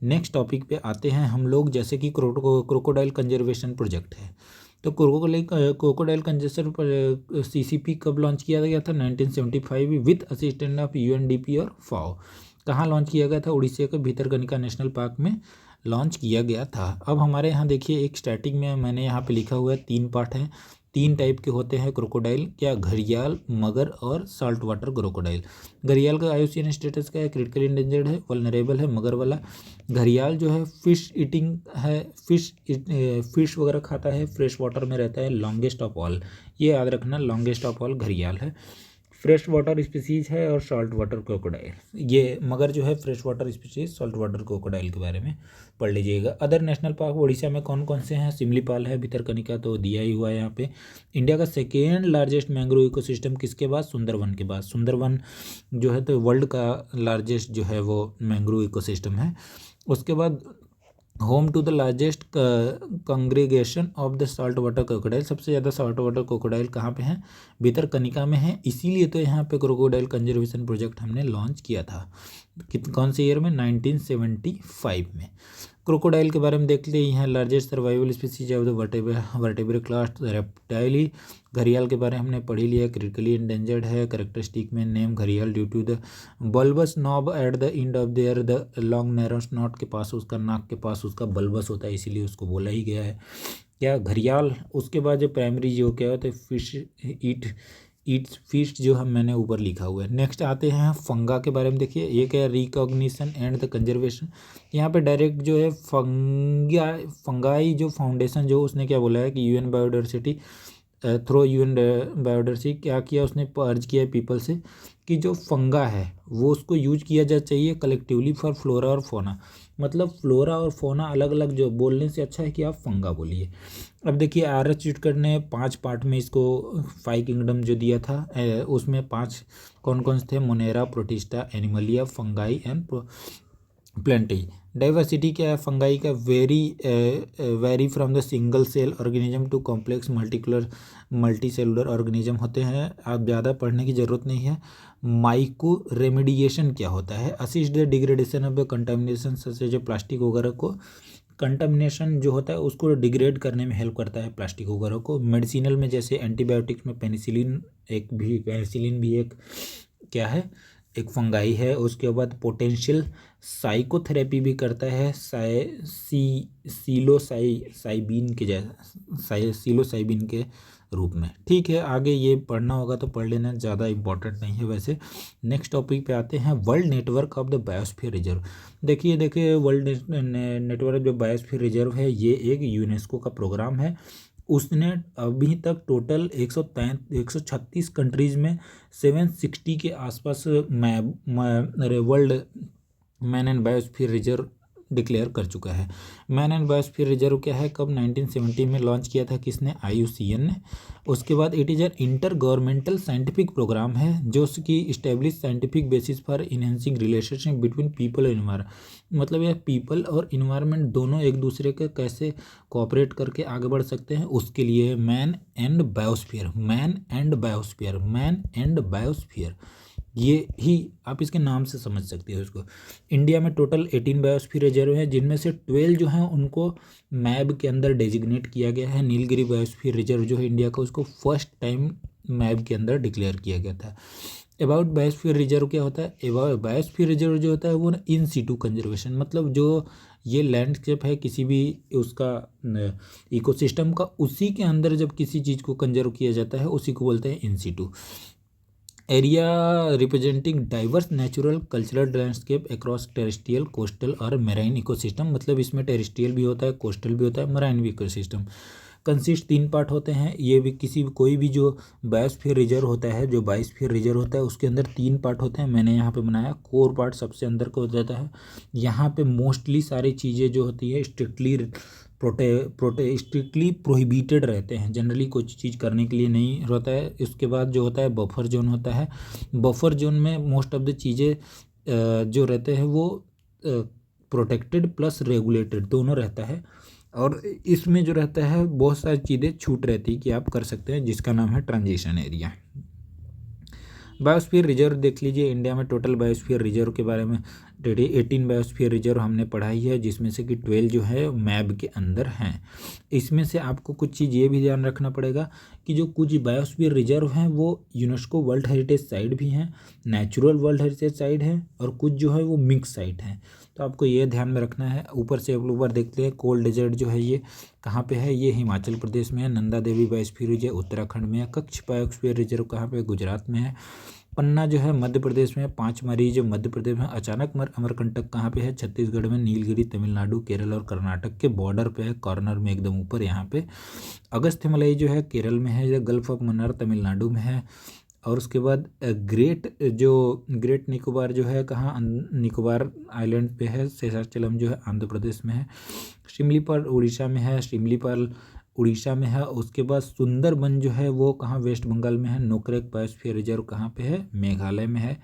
नेक्स्ट टॉपिक पे आते हैं हम लोग, जैसे कि क्रोकोडाइल कंजर्वेशन प्रोजेक्ट है। तो क्रोकोडाइल कंजर्वेशन CCP कब लॉन्च किया गया था, 1975 विथ असिस्टेंट ऑफ UNDP और FAO। कहाँ लॉन्च किया गया था, उड़ीसा के भितरकनिका नेशनल पार्क में लॉन्च किया गया था। अब हमारे यहाँ देखिए एक स्टैटिक में मैंने यहाँ पे लिखा हुआ है 3 पार्ट हैं। 3 टाइप के होते हैं क्रोकोडाइल, क्या, घड़ियाल, मगर और साल्ट वाटर क्रोकोडाइल। घड़ियाल का IUCN स्टेटस क्या है, क्रिटिकली इंडेंजर्ड है, वल्नरेबल है, मगर वाला। घड़ियाल जो है फिश ईटिंग है, फिश वगैरह खाता है, फ्रेश वाटर में रहता है, लॉन्गेस्ट ऑफ ऑल, ये याद रखना, लॉन्गेस्ट ऑफ ऑल घड़ियाल है। फ्रेश वाटर स्पीसीज है और सॉल्ट वाटर क्रोकोडाइल। ये मगर जो है fresh water species, salt water crocodile के बारे में पढ़ लीजिएगा। अदर नेशनल पार्क उड़ीसा में कौन कौन से हैं, सिमलीपाल है, भितरकनिका तो दिया ही हुआ है यहाँ पे। इंडिया का सेकेंड लार्जेस्ट मैंग्रोव इकोसिस्टम किसके बाद, सुंदरवन के बाद। सुंदरवन जो है तो वर्ल्ड का लार्जेस्ट जो है वो मैंग्रोव इकोसिस्टम है। उसके बाद home to the largest congregation of the salt water crocodile. सबसे ज़्यादा साल्ट वाटर क्रोकोडाइल कहाँ पे हैं, भितरकनिका में है, इसीलिए तो यहाँ पे क्रोकोडाइल कंजर्वेशन प्रोजेक्ट हमने लॉन्च किया था। कौन से ईयर में, 1975 में। क्रोकोडाइल के बारे में देख लिए हैं, largest survival species of the vertebrate class Reptilia. घड़ियाल के बारे में हमने पढ़ ही लिया, क्रिटिकली इंडेंजर्ड है। कैरेक्टरिस्टिक में नेम घड़ियाल due to the bulbous knob at the end of their, the long narrow snout के पास, उसका नाक के पास उसका बल्बस होता है, इसीलिए उसको बोला ही गया है क्या, घड़ियाल। उसके बाद जो प्राइमरी जो क्या होता है, फिश ईट्स फिश, जो हम मैंने ऊपर लिखा हुआ है। नेक्स्ट आते हैं फंगा के बारे में, देखिए ये क्या है, रिकॉग्निशन एंड द कंजर्वेशन। यहाँ पे डायरेक्ट जो है फंगाई जो फाउंडेशन जो उसने क्या बोला है कि UN biodiversity through UN biodiversity क्या किया, उसने अर्ज किया पीपल से कि जो फंगा है वो उसको यूज किया जा चाहिए कलेक्टिवली फॉर फ्लोरा और फोना। मतलब फ्लोरा और फोना अलग अलग जो बोलने से अच्छा है कि आप फंगा बोलिए। अब देखिए RS चुटकर ने 5 पार्ट में इसको 5 किंगडम जो दिया था उसमें 5 कौन कौन से थे, monera, protista, animalia, fungi and plantae. Diversity क्या है फंगाई का, vary from the single cell organism to complex multi cellular organism होते हैं। आप ज़्यादा पढ़ने की ज़रूरत नहीं है। माइको रेमेडिएशन क्या होता है, assist the degradation of the contamination जैसे जो प्लास्टिक वगैरह को, कंटामिनेशन जो होता है उसको डिग्रेड करने में हेल्प करता है प्लास्टिक वगैरह को। मेडिसिनल में जैसे एंटीबायोटिक्स में पेनिसिलिन भी एक क्या है, एक फंगाई है। उसके बाद पोटेंशियल साइकोथेरेपी भी करता है सीलोसाइबिन के रूप में। ठीक है, आगे ये पढ़ना होगा तो पढ़ लेना, ज़्यादा इम्पोर्टेंट नहीं है वैसे। नेक्स्ट टॉपिक पे आते हैं, world network of the biosphere reserve. देखिए वर्ल्ड नेटवर्क जो बायोस्फीयर रिजर्व है ये एक यूनेस्को का प्रोग्राम है। उसने अभी तक टोटल 136 कंट्रीज़ में 760 के आसपास world man and biosphere reserve declare कर चुका है। मैन एंड बायोस्फीयर रिजर्व क्या है, कब 1970 में लॉन्च किया था, किसने, IUCN ने। उसके बाद it is an intergovernmental scientific programme है जो कि establish scientific basis for enhancing relationship between people and environment. मतलब यह पीपल और इन्वायरमेंट दोनों एक दूसरे के कैसे कोऑपरेट करके आगे बढ़ सकते हैं, उसके लिए man and biosphere, man and biosphere, man and biosphere, ये ही आप इसके नाम से समझ सकते हो इसको। इंडिया में टोटल 18 बायोस्फीयर रिजर्व हैं, जिनमें से 12 जो हैं उनको मैब के अंदर डेजिग्नेट किया गया है। नीलगिरी बायोस्फीयर रिजर्व जो है इंडिया का, उसको फर्स्ट टाइम मैब के अंदर डिक्लेयर किया गया था। अबाउट बायोस्फीयर रिजर्व क्या होता है, बायोस्फीयर रिजर्व जो होता है वो इन सीटू कंजर्वेशन, मतलब जो ये लैंडस्केप है किसी भी उसका इकोसिस्टम का, उसी के अंदर जब किसी चीज़ को कंजर्व किया जाता है उसी को बोलते हैं in situ. Area representing diverse natural cultural landscape across terrestrial, coastal और मैराइन इकोसिस्टम, मतलब इसमें टेरेस्ट्रियल भी होता है, कोस्टल भी होता है, मैराइन भी इकोसिस्टम। कंसिस्ट 3 पार्ट होते हैं। ये भी कोई भी जो बायोस्फीयर रिजर्व होता है, जो बायोस्फीयर रिजर्व होता है उसके अंदर 3 पार्ट होते हैं। मैंने यहाँ पे बनाया, कोर पार्ट सबसे अंदर को हो जाता है। यहाँ पे मोस्टली सारी चीज़ें जो होती है स्ट्रिक्टली प्रोहिबिटेड रहते हैं, जनरली कुछ चीज़ करने के लिए नहीं होता है। इसके बाद जो होता है बफर जोन होता है। बफर जोन में मोस्ट ऑफ द चीज़ें जो रहते हैं वो प्रोटेक्टेड प्लस रेगुलेटेड दोनों रहता है। और इसमें जो रहता है बहुत सारी चीज़ें छूट रहती है कि आप कर सकते हैं, जिसका नाम है ट्रांजिशन एरिया। बायोस्फीयर रिजर्व देख लीजिए, इंडिया में टोटल बायोस्फीयर रिजर्व के बारे में 18 बायोस्फीयर रिजर्व हमने पढ़ाई है, जिसमें से कि 12 जो है मैब के अंदर हैं। इसमें से आपको कुछ चीज़ ये भी ध्यान रखना पड़ेगा कि जो कुछ बायोस्फीयर रिजर्व हैं वो यूनेस्को वर्ल्ड हेरिटेज साइट भी हैं, नेचुरल वर्ल्ड हेरिटेज साइट है, और कुछ जो है वो मिक्स साइट हैं। तो आपको ये ध्यान में रखना है। ऊपर से ऊपर देखते हैं, कोल्ड डेजर्ट जो है ये कहाँ पे है, ये हिमाचल प्रदेश में है। नंदा देवी बायोस्फीयर रिजर्व उत्तराखंड में है। कच्छ बायोस्फीयर रिजर्व कहाँ पे, गुजरात में है। पन्ना जो है मध्य प्रदेश में है। 5 मरीज मध्य प्रदेश में। अचानक अमरकंटक कहाँ पे है, छत्तीसगढ़ में। नीलगिरी तमिलनाडु, केरल और कर्नाटक के बॉर्डर पे है, कॉर्नर में एकदम ऊपर यहाँ पे। अगस्त्यमलई जो है केरल में है, गल्फ ऑफ मन्नार तमिलनाडु में है। और उसके बाद ग्रेट निकोबार जो है कहाँ, निकोबार आइलैंड पे है। शेषाचलम जो है आंध्र प्रदेश में है। शिमलीपाल उड़ीसा में है, शिमलीपाल उड़ीसा में है। उसके बाद सुंदरबन जो है वो कहाँ, वेस्ट बंगाल में है। नोकरेक बायोस्फीयर रिजर्व कहाँ पे है, मेघालय में है।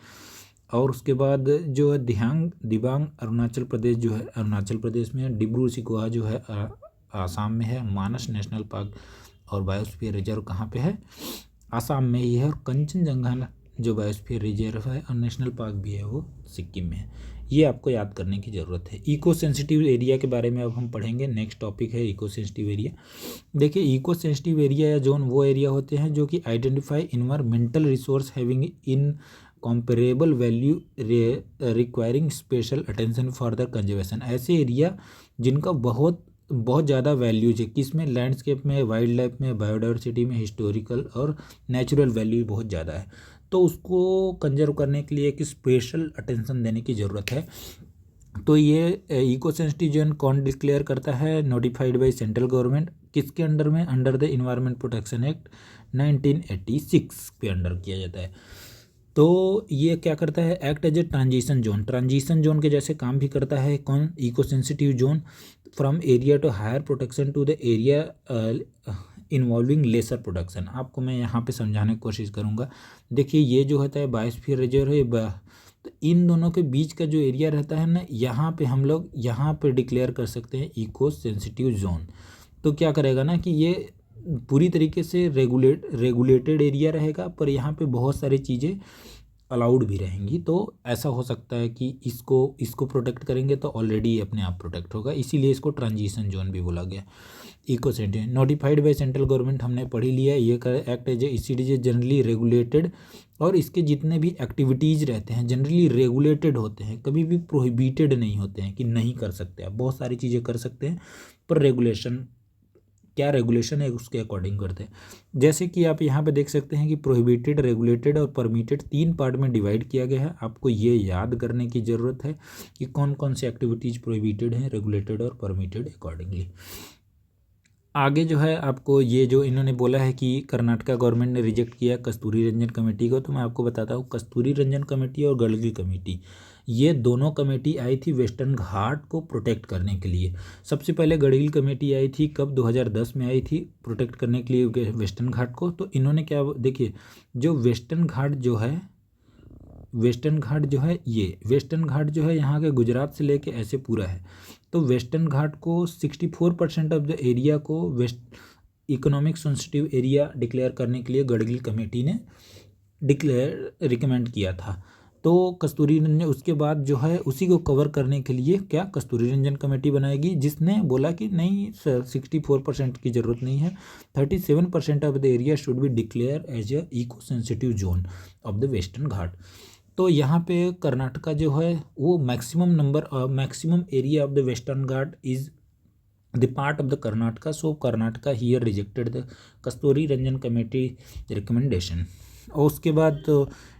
और उसके बाद जो है दिबांग अरुणाचल प्रदेश जो है अरुणाचल प्रदेश में है। डिब्रू सिकोहा जो है आसाम में है। मानस नेशनल पार्क और बायोस्फीयर रिजर्व कहाँ पे है, आसाम में ही है। और कंचनजंगा जो बायोस्फीयर रिजर्व है और नेशनल पार्क भी है वो सिक्किम में है। ये आपको याद करने की ज़रूरत है। इको सेंसिटिव एरिया के बारे में अब हम पढ़ेंगे। नेक्स्ट टॉपिक है इको सेंसिटिव एरिया। देखिए इको सेंसिटिव एरिया या जोन वो एरिया होते हैं जो कि identify environmental resource having in comparable value requiring special attention for the conservation. ऐसे एरिया जिनका बहुत ज़्यादा वैल्यूज है, किसमें, लैंडस्केप में, वाइल्ड लाइफ में, बायोडाइवर्सिटी में, हिस्टोरिकल और नेचुरल वैल्यू बहुत ज़्यादा है। तो उसको कंजर्व करने के लिए एक स्पेशल अटेंशन देने की ज़रूरत है। तो ये इको सेंसिटिव जोन कौन डिक्लेयर करता है, नोटिफाइड बाय सेंट्रल गवर्नमेंट। किसके अंडर में, under the environment protection act 1986 के अंडर किया जाता है। तो ये क्या करता है, act as a transition zone, transition zone के जैसे काम भी करता है। कौन, eco sensitive zone from area to higher protection to the area involving lesser production. आपको मैं यहाँ पे समझाने की कोशिश करूँगा। देखिए ये जो होता है बायोस्फीयर रिजर्व है, तो इन दोनों के बीच का जो एरिया रहता है ना, यहाँ पे हम लोग यहाँ पे डिक्लेयर कर सकते हैं इको सेंसिटिव जोन। तो क्या करेगा ना कि ये पूरी तरीके से रेगुलेटेड एरिया रहेगा, पर यहाँ पे बहुत सारी चीज़ें अलाउड भी रहेंगी। तो ऐसा हो सकता है कि इसको प्रोटेक्ट करेंगे तो ऑलरेडी अपने आप प्रोटेक्ट होगा, इसीलिए इसको ट्रांजिशन जोन भी बोला गया। Eco sensitive notified by central government हमने पढ़ी लिया। ये act as a ECDJ generally regulated, और इसके जितने भी एक्टिविटीज़ रहते हैं जनरली रेगुलेटेड होते हैं, कभी भी प्रोहिबिटेड नहीं होते हैं कि नहीं कर सकते। आप बहुत सारी चीज़ें कर सकते हैं, पर रेगुलेशन क्या रेगुलेशन है उसके अकॉर्डिंग करते हैं। जैसे कि आप यहाँ पे देख सकते हैं कि प्रोहिबिटेड, रेगुलेटेड और परमिटेड 3 पार्ट में डिवाइड किया गया है। आपको ये याद करने की ज़रूरत है कि कौन कौन से एक्टिविटीज़ प्रोहिबिटेड हैं, रेगुलेटेड और परमिटेड अकॉर्डिंगली। आगे जो है आपको ये जो इन्होंने बोला है कि कर्नाटका गवर्नमेंट ने रिजेक्ट किया कस्तूरी रंजन कमेटी को, तो मैं आपको बताता हूँ कस्तूरी रंजन कमेटी और गड़गी कमेटी, ये दोनों कमेटी आई थी वेस्टर्न घाट को प्रोटेक्ट करने के लिए। सबसे पहले गड़गी कमेटी आई थी, कब 2010 में आई थी, प्रोटेक्ट करने के लिए वेस्टर्न घाट को। तो इन्होंने क्या, देखिए जो वेस्टर्न घाट जो है ये वेस्टर्न घाट जो है यहाँ के गुजरात से लेके ऐसे पूरा है। तो वेस्टर्न घाट को 64% ऑफ द एरिया को west economic sensitive area declare करने के लिए गड़गी कमेटी ने रिकमेंड किया था। तो कस्तूरी रंजन उसके बाद जो है उसी को कवर करने के लिए क्या कस्तूरी रंजन कमेटी बनाएगी, जिसने बोला कि नहीं 64% की ज़रूरत नहीं है, 37% of the area should be declare as a eco sensitive zone of the Western Ghat. तो यहाँ पे कर्नाटका जो है वो maximum area of the Western Ghat is the part of the Karnataka, so Karnataka here rejected the Kasturi Rangan committee recommendation. और उसके बाद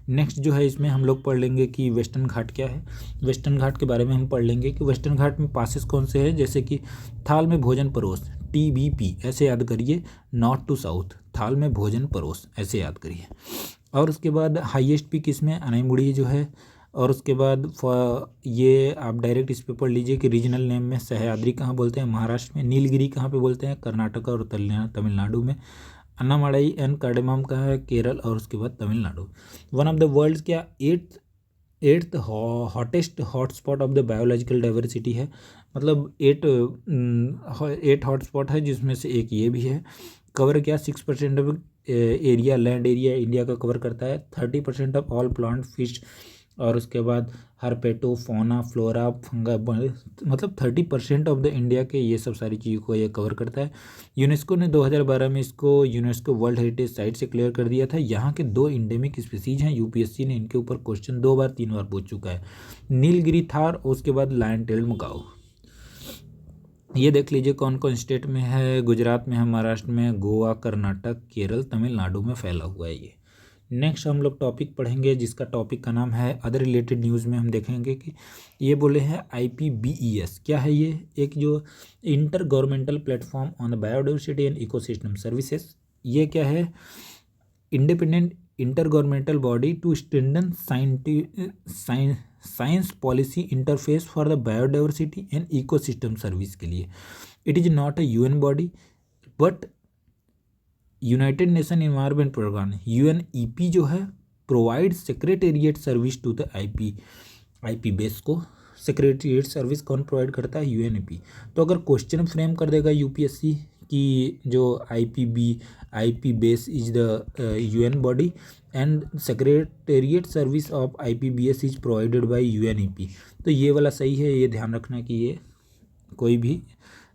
नेक्स्ट जो है इसमें हम लोग पढ़ लेंगे कि वेस्टर्न घाट क्या है। वेस्टर्न घाट के बारे में हम पढ़ लेंगे कि वेस्टर्न घाट में पासेस कौन से हैं, जैसे कि थाल में भोजन परोस, TBP ऐसे याद करिए, नॉर्थ टू साउथ, थाल में भोजन परोस ऐसे याद करिए। और उसके बाद हाईएस्ट पीक इसमें अनाईमुड़ी जो है। और उसके बाद ये आप डायरेक्ट इस पे पढ़ लीजिए कि रीजनल नेम में सह्याद्री कहाँ बोलते हैं, महाराष्ट्र में, नीलगिरी कहाँ पे बोलते हैं, कर्नाटक और तमिलनाडु में, अन्नामलाई एंड कार्डेमम कहाँ है, केरल, और उसके बाद Tamil Nadu. One of the world क्या eighth hottest hotspot of the biological diversity है, मतलब 8 हॉटस्पॉट है, जिसमें से एक ये भी है। कवर क्या 6% of area, land area India का कवर करता है, 30% ऑफ ऑल प्लांट फिश, और उसके बाद हर्पेटो, फोना, फ्लोरा, फंगा, मतलब 30% ऑफ द इंडिया के ये सब सारी चीज़ों को ये कवर करता है। यूनेस्को ने 2012 में इसको यूनेस्को वर्ल्ड हेरिटेज साइट से क्लियर कर दिया था। यहाँ के 2 इंडेमिक स्पीसीज हैं, UPSC ने इनके ऊपर क्वेश्चन 3 बार पूछ चुका है, नीलगिरी थार, उसके बाद लायन टेल्ड मकाऊ। ये देख लीजिए कौन कौन स्टेट में है, गुजरात में है, महाराष्ट्र में, गोवा, कर्नाटक, केरल, तमिलनाडु में फैला हुआ है ये। नेक्स्ट हम लोग टॉपिक पढ़ेंगे जिसका टॉपिक का नाम है अदर रिलेटेड न्यूज़ में हम देखेंगे कि ये बोले हैं IPBES क्या है। ये एक जो intergovernmental platform on the biodiversity and ecosystem services, ये क्या है, independent intergovernmental body to strengthen science policy interface for the biodiversity and ecosystem service के लिए। It is not a UN body but united nation environment programme UNEP जो है provide secretariat service to the IP बेस को। Secretariat service कौन provide करता है, UNEP। तो अगर क्वेश्चन फ्रेम कर देगा UPSC कि जो IP base is the UN body and secretariat service of IPBS is provided by UNEP, तो ये वाला सही है, ये ध्यान रखना कि ये कोई भी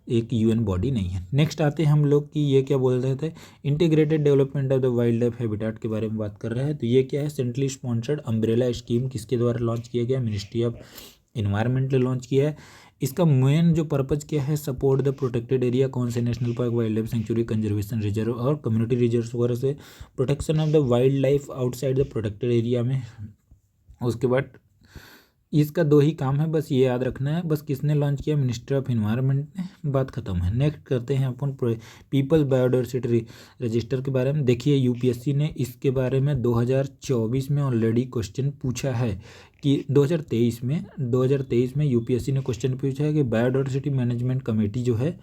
एक UN बॉडी नहीं है। नेक्स्ट आते हैं हम लोग कि ये क्या बोल रहे थे, integrated development of the wild life habitat के बारे में बात कर रहे हैं। तो ये क्या है, सेंट्रली स्पॉन्सर्ड अम्ब्रेला स्कीम, किसके द्वारा लॉन्च किया गया, मिनिस्ट्री ऑफ इन्वायरमेंट ने लॉन्च किया है। इसका मेन जो पर्पज़ क्या है, सपोर्ट द प्रोटेक्टेड एरिया, कौन से national park, wildlife century, conservation reserve और कम्युनिटी रिजर्व वगैरह से protection of the wild life outside the protected area में। उसके बाद इसका 2 ही काम है, बस ये याद रखना है, बस किसने लॉन्च किया, मिनिस्ट्री ऑफ इन्वायरमेंट ने, बात खत्म है। नेक्स्ट करते हैं अपन पीपल्स बायोडाइवर्सिटी रजिस्टर के बारे में। देखिए UPSC ने इसके बारे में 2024 में ऑलरेडी क्वेश्चन पूछा है कि 2023 में UPSC ने क्वेश्चन पूछा है कि बायोडाइवर्सिटी मैनेजमेंट कमेटी जो है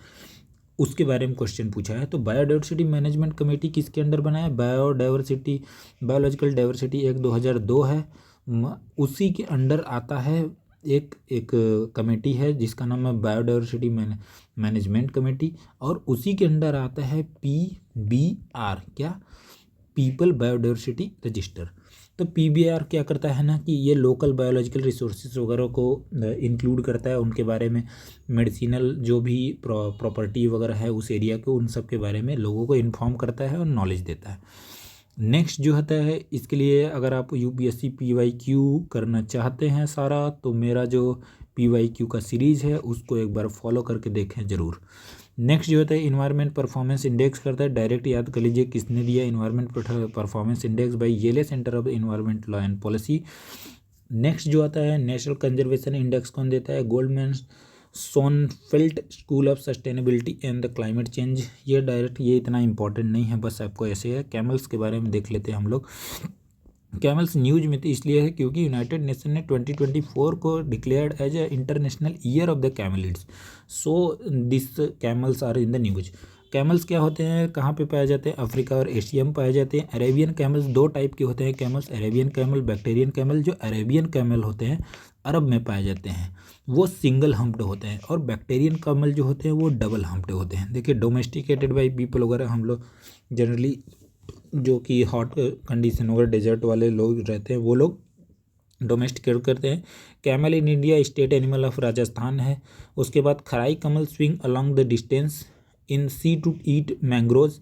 उसके बारे में क्वेश्चन पूछा है। तो बायोडाइवर्सिटी मैनेजमेंट कमेटी किसके अंडर बना है, बायोलॉजिकल डाइवर्सिटी एक्ट 2002 है, उसी के अंडर आता है एक कमेटी है जिसका नाम है बायोडाइवर्सिटी मैनेजमेंट कमेटी, और उसी के अंडर आता है PBR, क्या, पीपल बायोडाइवर्सिटी रजिस्टर। तो PBR क्या करता है ना कि ये लोकल बायोलॉजिकल रिसोर्सेज वगैरह को इंक्लूड करता है, उनके बारे में मेडिसिनल जो भी प्रॉपर्टी वगैरह है उस एरिया को, उन सब के बारे में लोगों को इन्फॉर्म करता है और नॉलेज देता है। नेक्स्ट जो होता है, इसके लिए अगर आप UPSC PYQ करना चाहते हैं सारा, तो मेरा जो PYQ का सीरीज़ है उसको एक बार फॉलो करके देखें ज़रूर। नेक्स्ट जो होता है इन्वायरमेंट परफॉर्मेंस इंडेक्स करता है, डायरेक्ट याद कर लीजिए किसने दिया, environment performance index by Yale Center of Environment Law and Policy. Next जो आता है नेशनल कंजर्वेशन इंडेक्स कौन देता है, Goldman Sonnenfeld School of Sustainability and the climate change. ये डायरेक्ट ये इतना इंपॉर्टेंट नहीं है, बस आपको ऐसे है। कैमल्स के बारे में देख लेते हैं हम लोग। कैमल्स न्यूज में तो इसलिए है क्योंकि यूनाइटेड नेशन ने 2024 को declared as a international year of the camelids, so this camels are in the news. Camels क्या होते हैं, कहाँ पे पाए जाते हैं, अफ्रीका और एशिया में पाए जाते हैं। अरेबियन कैमल्स दो टाइप के होते हैं camels, Arabian camel, bactrian camel. जो अरेबियन कैमल होते हैं अरब में पाए जाते हैं, वो सिंगल हम्प्ड होते हैं, और बैक्टीरियन कैमल जो होते हैं वो डबल हम्प्ड होते हैं। देखिए डोमेस्टिकेटेड बाई पीपल वगैरह, हम लोग जनरली जो कि हॉट कंडीशन वगैरह डेजर्ट वाले लोग रहते हैं वो लोग डोमेस्टिकेट करते हैं। Camel in India state animal of Rajasthan है। उसके बाद Kharai camel swim along the distance in sea to eat mangroves,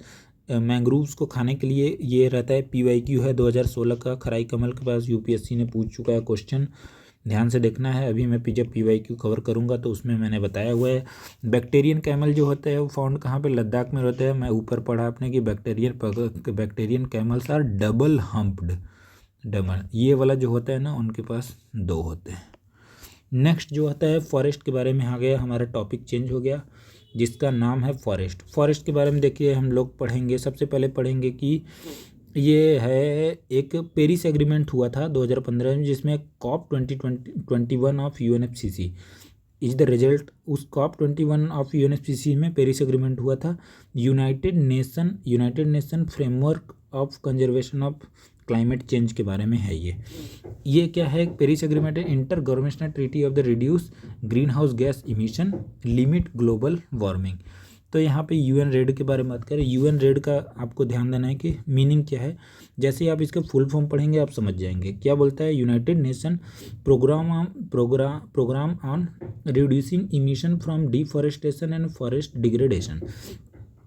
mangroves को खाने के लिए ये रहता है। PYQ है 2016 का, खराई कमल के पास UPSC ने पूछ चुका है क्वेश्चन, ध्यान से देखना है। अभी मैं जब PYQ कवर करूंगा तो उसमें मैंने बताया हुआ है। बैक्टीरियन कैमल जो होता है वो फाउंड कहाँ पे, लद्दाख में रहता है। मैं ऊपर पढ़ा आपने कि bactrian camels are double humped, double, ये वाला जो होता है ना उनके पास दो होते हैं। नेक्स्ट जो होता है फॉरेस्ट के बारे में आ गया, हमारा टॉपिक चेंज हो गया जिसका नाम है फॉरेस्ट। फॉरेस्ट के बारे में देखिए हम लोग पढ़ेंगे, सबसे पहले पढ़ेंगे कि ये है एक पेरिस एग्रीमेंट हुआ था 2015 में, जिसमें COP 2021 of UNFCCC is the result. उस COP 21 ऑफ UNFCCC में पेरिस एग्रीमेंट हुआ था। United nation framework of conservation of climate change के बारे में है ये क्या है, पेरिस एग्रीमेंट है intergovernmental treaty of the reduce green house gas emission limit global warming. तो यहाँ पे UN रेड के बारे में बात करें। UN रेड का आपको ध्यान देना है कि मीनिंग क्या है। जैसे ही आप इसका फुल फॉर्म पढ़ेंगे आप समझ जाएंगे क्या बोलता है। United nation programme on reducing emission from deforestation and forest degradation,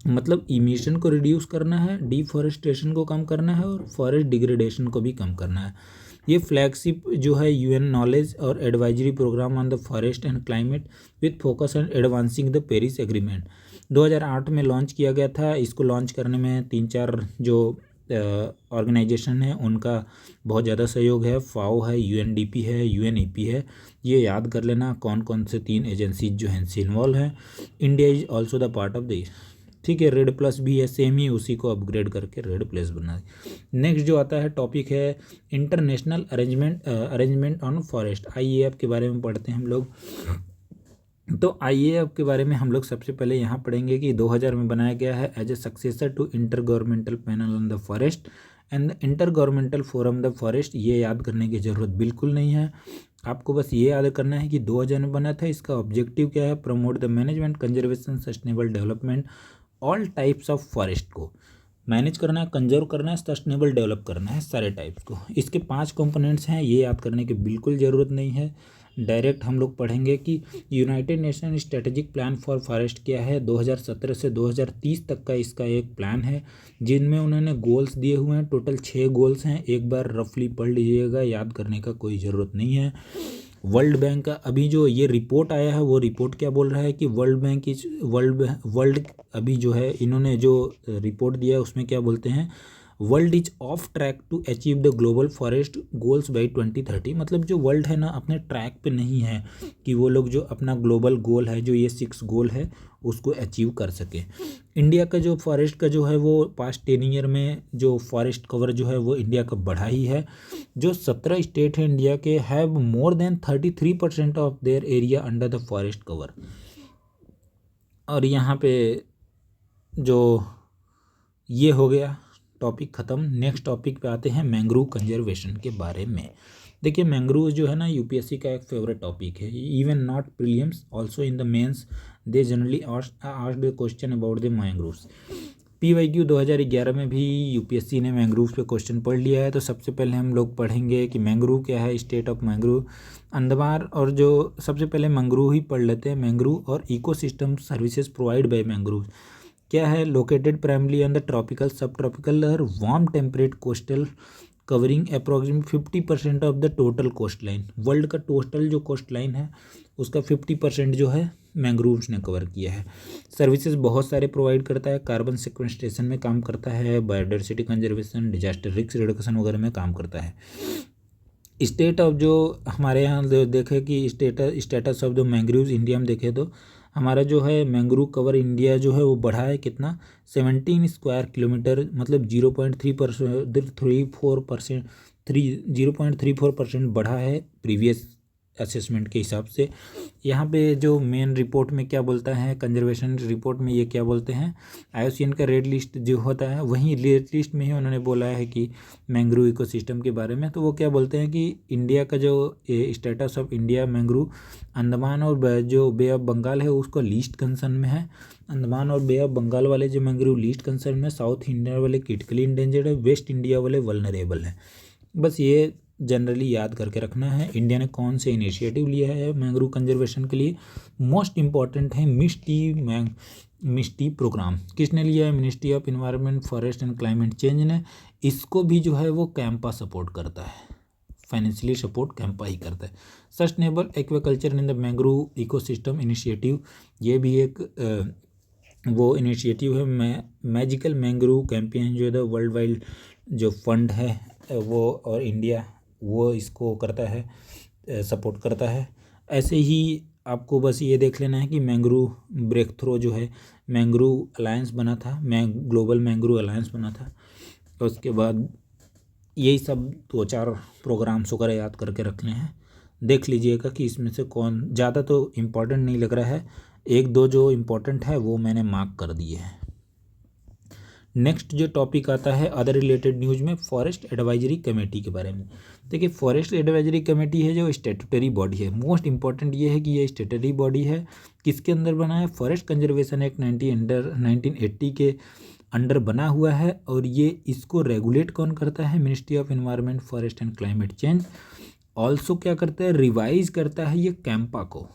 मतलब इमिशन को रिड्यूस करना है, डिफॉरेस्टेशन को कम करना है और फॉरेस्ट डिग्रेडेशन को भी कम करना है। ये फ्लैगशिप जो है UN नॉलेज और advisory programme on the forest and climate with focus on advancing the Paris agreement 2008 में लॉन्च किया गया था। इसको लॉन्च करने में 3-4 जो ऑर्गेनाइजेशन है उनका बहुत ज़्यादा सहयोग है। FAO है, UNDP है, UNEP है, ये याद कर लेना कौन कौन से 3 एजेंसीज जो हैं इनसे इन्वॉल्व हैं। India is also the part of this, ठीक है। रेड प्लस भी है सेम ही, उसी को अपग्रेड करके रेड प्लस बना। नेक्स्ट जो आता है टॉपिक है international arrangement on forest, IAF के बारे में पढ़ते हैं हम लोग। तो IAF के बारे में हम लोग सबसे पहले यहाँ पढ़ेंगे कि 2000 में बनाया गया है as a successor to intergovernmental panel on the forest and intergovernmental forum the forest. ये याद करने की ज़रूरत बिल्कुल नहीं है, आपको बस ये याद करना है कि 2000 में बना था। इसका ऑब्जेक्टिव क्या है, promote the management conservation sustainable development all types of forest को मैनेज करना है, कंजर्व करना है, सस्टेनेबल डेवलप करना है सारे टाइप्स को। इसके 5 कंपोनेंट्स हैं, ये याद करने की बिल्कुल ज़रूरत नहीं है। डायरेक्ट हम लोग पढ़ेंगे कि United nation strategic plan for forest क्या है। 2017 से 2030 तक का इसका एक प्लान है जिनमें उन्होंने गोल्स दिए हुए हैं। टोटल 6 गोल्स हैं, एक बार रफली पढ़ लीजिएगा, याद करने का कोई ज़रूरत नहीं है। वर्ल्ड बैंक का अभी जो ये रिपोर्ट आया है वो रिपोर्ट क्या बोल रहा है कि वर्ल्ड अभी जो है इन्होंने जो रिपोर्ट दिया है उसमें क्या बोलते हैं, world is off track to achieve the global forest goals by 2030। मतलब जो वर्ल्ड है ना अपने ट्रैक पे नहीं है कि वो लोग जो अपना ग्लोबल गोल है जो ये 6 गोल है उसको अचीव कर सके। इंडिया का जो फॉरेस्ट का जो है वो पास्ट 10 ईयर में जो फॉरेस्ट कवर जो है वो इंडिया का बढ़ा ही है। जो 17 स्टेट है इंडिया के have more than 33% of their area under the forest cover. और यहाँ पे जो ये हो गया टॉपिक ख़त्म। नेक्स्ट टॉपिक पे आते हैं मैंग्रोव कंजर्वेशन के बारे में। देखिए मैंग्रोव जो है ना यूपीएससी का एक फेवरेट टॉपिक है, even not prelims also in the mains they generally asked the question about the mangroves. PYQ 2011 में भी यूपीएससी ने मैंग्रोव पे क्वेश्चन पढ़ लिया है। तो सबसे पहले हम लोग पढ़ेंगे कि मैंग्रोव क्या है, स्टेट ऑफ मैंग्रोव अंडमान, और जो सबसे पहले मैंग्रोव ही पढ़ लेते हैं। मैंग्रोव और ecosystem services provide by mangrove क्या है, located primarily on the tropical, सब ट्रॉपिकल और warm temperate coastal covering approximate 50% of the total cost line. World का टोटल जो कोस्ट लाइन है उसका 50% जो है मैंग्रोव्स ने कवर किया है। सर्विसेज बहुत सारे प्रोवाइड करता है, कार्बन सिक्वेस्ट्रेशन में काम करता है, biodiversity conservation, disaster risk reduction वगैरह में काम करता है। स्टेट ऑफ जो हमारे यहाँ देखे कि status of the mangroves India में देखे तो हमारा जो है मैंग्रोव कवर इंडिया जो है वो बढ़ा है कितना, 17 स्क्वायर किलोमीटर, मतलब 0.34% बढ़ा है प्रीवियस असेसमेंट के हिसाब से। यहाँ पे जो मेन रिपोर्ट में क्या बोलता है, कंजर्वेशन रिपोर्ट में ये क्या बोलते हैं, IUCN का रेड लिस्ट जो होता है वहीं रेड लिस्ट में ही उन्होंने बोला है कि मैंग्रोव इकोसिस्टम के बारे में। तो वो क्या बोलते हैं कि इंडिया का जो status of India mangrove Andaman और जो बे ऑफ बंगाल है उसको लीस्ट कंसर्न में है। अंडमान और बे ऑफ बंगाल वाले जो मैंग्रोव लीस्ट कंसर्न में, साउथ इंडिया वाले क्रिटिकली इंडेंजर्ड है, वेस्ट इंडिया वाले वल्नरेबल है। बस ये जनरली याद करके रखना है। इंडिया ने कौन से इनिशिएटिव लिया है मैंग्रोव कंजर्वेशन के लिए, मोस्ट इम्पॉर्टेंट है मिस्टी प्रोग्राम। किसने लिया है, ministry of environment forest and climate change ने। इसको भी जो है वो कैंपा सपोर्ट करता है, फाइनेंशियली सपोर्ट कैंपा ही करता है। Sustainable aquaculture in the mangrove ecosystem initiative, ये भी एक वो इनिशिएटिव है। मैजिकल मैंग्रोव कैंपेन जो है वर्ल्ड वाइड जो फंड है वो, और इंडिया वो इसको करता है, सपोर्ट करता है। ऐसे ही आपको बस ये देख लेना है कि मैंग्रोव ब्रेक थ्रो जो है मैंग्रोव अलायंस बना था, ग्लोबल मैंग्रोव अलायंस बना था। तो उसके बाद यही सब 2-4 प्रोग्राम्स वगैरह याद करके रखने हैं। देख लीजिएगा कि इसमें से कौन ज़्यादा तो इम्पोर्टेंट नहीं लग रहा है, 1-2 जो इम्पोर्टेंट है वो मैंने मार्क कर दिए हैं। नेक्स्ट जो टॉपिक आता है अदर रिलेटेड न्यूज़ में, फॉरेस्ट एडवाइजरी कमेटी के बारे में। देखिए फॉरेस्ट एडवाइजरी कमेटी है जो स्टेटूटरी बॉडी है। मोस्ट इंपॉर्टेंट ये है कि ये स्टेटूटरी बॉडी है, किसके अंदर बना है, फॉरेस्ट कंजर्वेशन एक्ट 1980 के अंडर बना हुआ है। और ये इसको रेगुलेट कौन करता है, ministry of environment forest and climate change. Also क्या करता है, रिवाइज करता है ये कैंपा को।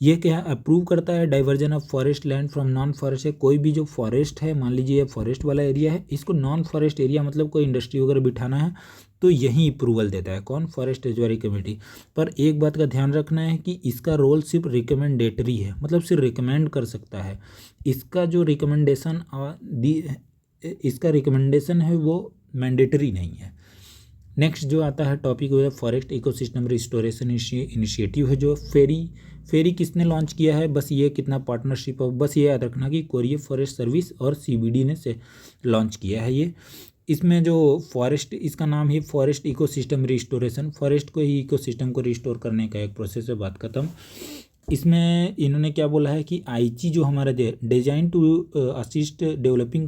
ये क्या अप्रूव करता है, diversion of forest land from non forest है। कोई भी जो फॉरेस्ट है, मान लीजिए फॉरेस्ट वाला एरिया है, इसको नॉन फॉरेस्ट एरिया मतलब कोई इंडस्ट्री वगैरह बिठाना है तो यही अप्रूवल देता है कौन, फॉरेस्ट एडवाइजरी कमेटी। पर एक बात का ध्यान रखना है कि इसका रोल सिर्फ रिकमेंडेटरी है, मतलब सिर्फ रिकमेंड कर सकता है। इसका जो रिकमेंडेशन है वो मैंडेटरी नहीं है। नेक्स्ट जो आता है टॉपिक वो है फॉरेस्ट इकोसिस्टम रिस्टोरेशन इनिशिएटिव है, जो फेरी किसने लॉन्च किया है, बस ये कितना पार्टनरशिप है, बस ये याद रखना कि कोरिया फॉरेस्ट सर्विस और CBD ने से लॉन्च किया है ये। इसमें जो फॉरेस्ट, इसका नाम है फॉरेस्ट इकोसिस्टम रिस्टोरेशन, फॉरेस्ट को ही इकोसिस्टम को रिस्टोर करने का एक प्रोसेस है, बात खत्म। इसमें इन्होंने क्या बोला है कि आईची जो हमारा design to assist developing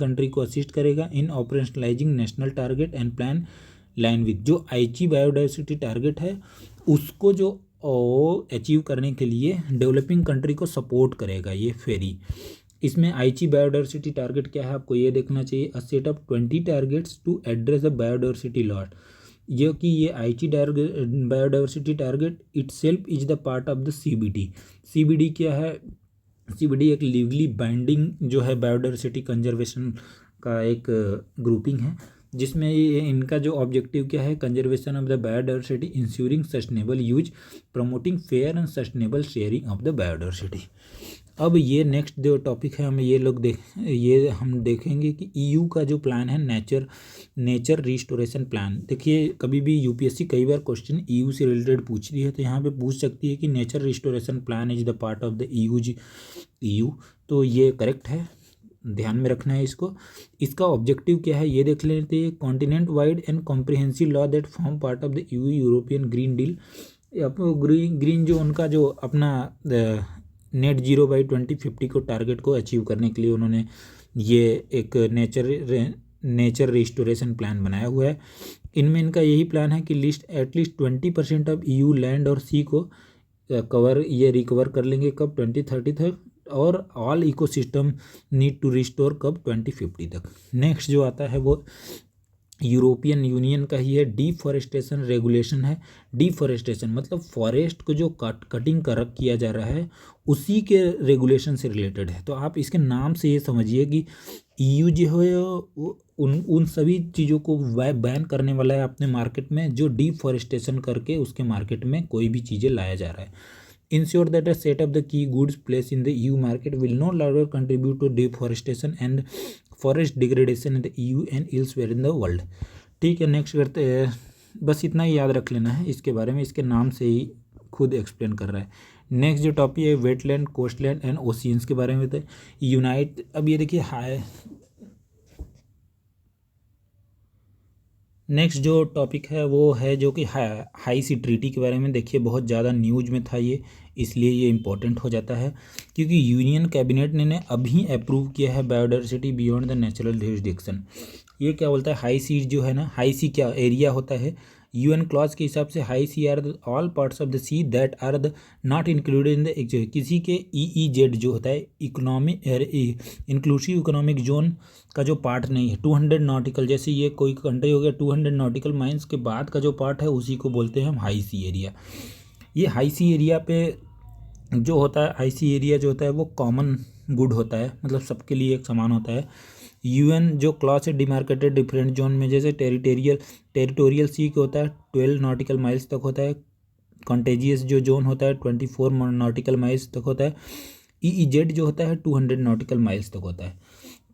country को असिस्ट करेगा in operationalizing national target and plan line with. जो आईची बायोडाइवर्सिटी टारगेट है उसको जो अचीव करने के लिए डेवलपिंग कंट्री को सपोर्ट करेगा ये फेरी। इसमें आईची बायोडाइवर्सिटी टारगेट क्या है आपको ये देखना चाहिए, a set of 20 targets to address the biodiversity loss. ये कि ये Aichi biodiversity target itself is the part of the CBD क्या है, CBD एक लीगली बाइंडिंग जो है बायोडाइवर्सिटी कंजर्वेशन का एक ग्रुपिंग है, जिसमें ये इनका जो ऑब्जेक्टिव क्या है, conservation of the biodiversity, ensuring sustainable use, promoting fair and sustainable sharing of the biodiversity. अब ये नेक्स्ट जो टॉपिक है हम देखेंगे कि EU का जो प्लान है नेचर रिस्टोरेशन प्लान। देखिए कभी भी UPSC कई बार क्वेश्चन EU से रिलेटेड पूछ रही है, तो यहाँ पे पूछ सकती है कि nature restoration plan is the part of the EU, तो ये करेक्ट है, ध्यान में रखना है इसको। इसका ऑब्जेक्टिव क्या है ये देख लेते हैं, continent wide and comprehensive law that form part of the European green deal. Green जो उनका जो अपना नेट जीरो बाई 2050 को टारगेट को अचीव करने के लिए उन्होंने ये एक नेचर रिस्टोरेशन प्लान बनाया हुआ है। इनमें इनका यही प्लान है कि एटलीस्ट 20% ऑफ EU लैंड और सी को ये रिकवर कर लेंगे कब 2030 तक, और all ecosystem need to restore कब 2050 तक। नेक्स्ट जो आता है वो यूरोपियन यूनियन का ही है, डिफॉरेस्टेशन रेगुलेशन है। डिफॉरेस्टेशन मतलब फॉरेस्ट को जो कटिंग कर किया जा रहा है उसी के रेगुलेशन से रिलेटेड है। तो आप इसके नाम से ये समझिए कि EU जो है उन सभी चीज़ों को बैन करने वाला है अपने मार्केट में, जो डिफॉरेस्टेशन करके उसके मार्केट में कोई भी चीज़ें लाया जा रहा है। Ensure that a set of the key goods placed in the EU market will no longer contribute to deforestation and forest degradation in the EU and elsewhere in the world। ठीक है, नेक्स्ट करते हैं। बस इतना ही याद रख लेना है इसके बारे में, इसके नाम से ही खुद एक्सप्लेन कर रहा है। नेक्स्ट जो टॉपिक है वेटलैंड, कोस्टलैंड एंड ओशियंस के बारे में होता है। यूनाइट अब ये देखिए नेक्स्ट जो टॉपिक है वो है जो कि हाई सी ट्रीटी के बारे में। देखिए बहुत ज़्यादा न्यूज में था ये, इसलिए ये इम्पोर्टेंट हो जाता है क्योंकि यूनियन कैबिनेट ने अभी अप्रूव किया है biodiversity beyond the natural jurisdiction. ये क्या बोलता है, हाई सी जो है ना, हाई सी क्या एरिया होता है। UN क्लॉज के हिसाब से high sea are all parts of the sea that are the not included in the किसी के EEZ जो होता है इकोनॉमिक इंक्लूसिव इकोनॉमिक जोन का जो पार्ट नहीं है। 200 नॉटिकल, जैसे ये कोई कंट्री हो गया 200 नॉटिकल माइल्स के बाद का जो पार्ट है उसी को बोलते हैं हम हाई सी एरिया। ये हाई सी एरिया पे जो होता है, हाई सी एरिया जो होता है वो कॉमन गुड होता है, मतलब सबके लिए एक समान होता है। UN जो क्लॉज है डिमार्केटेड डिफरेंट जोन में, जैसे टेरिटोरियल सी के होता है 12 नॉटिकल माइल्स तक होता है। कॉन्टेजियस जो जोन होता है 24 नॉटिकल माइल्स तक होता है। EEZ जो होता है 200 नॉटिकल माइल्स तक होता है।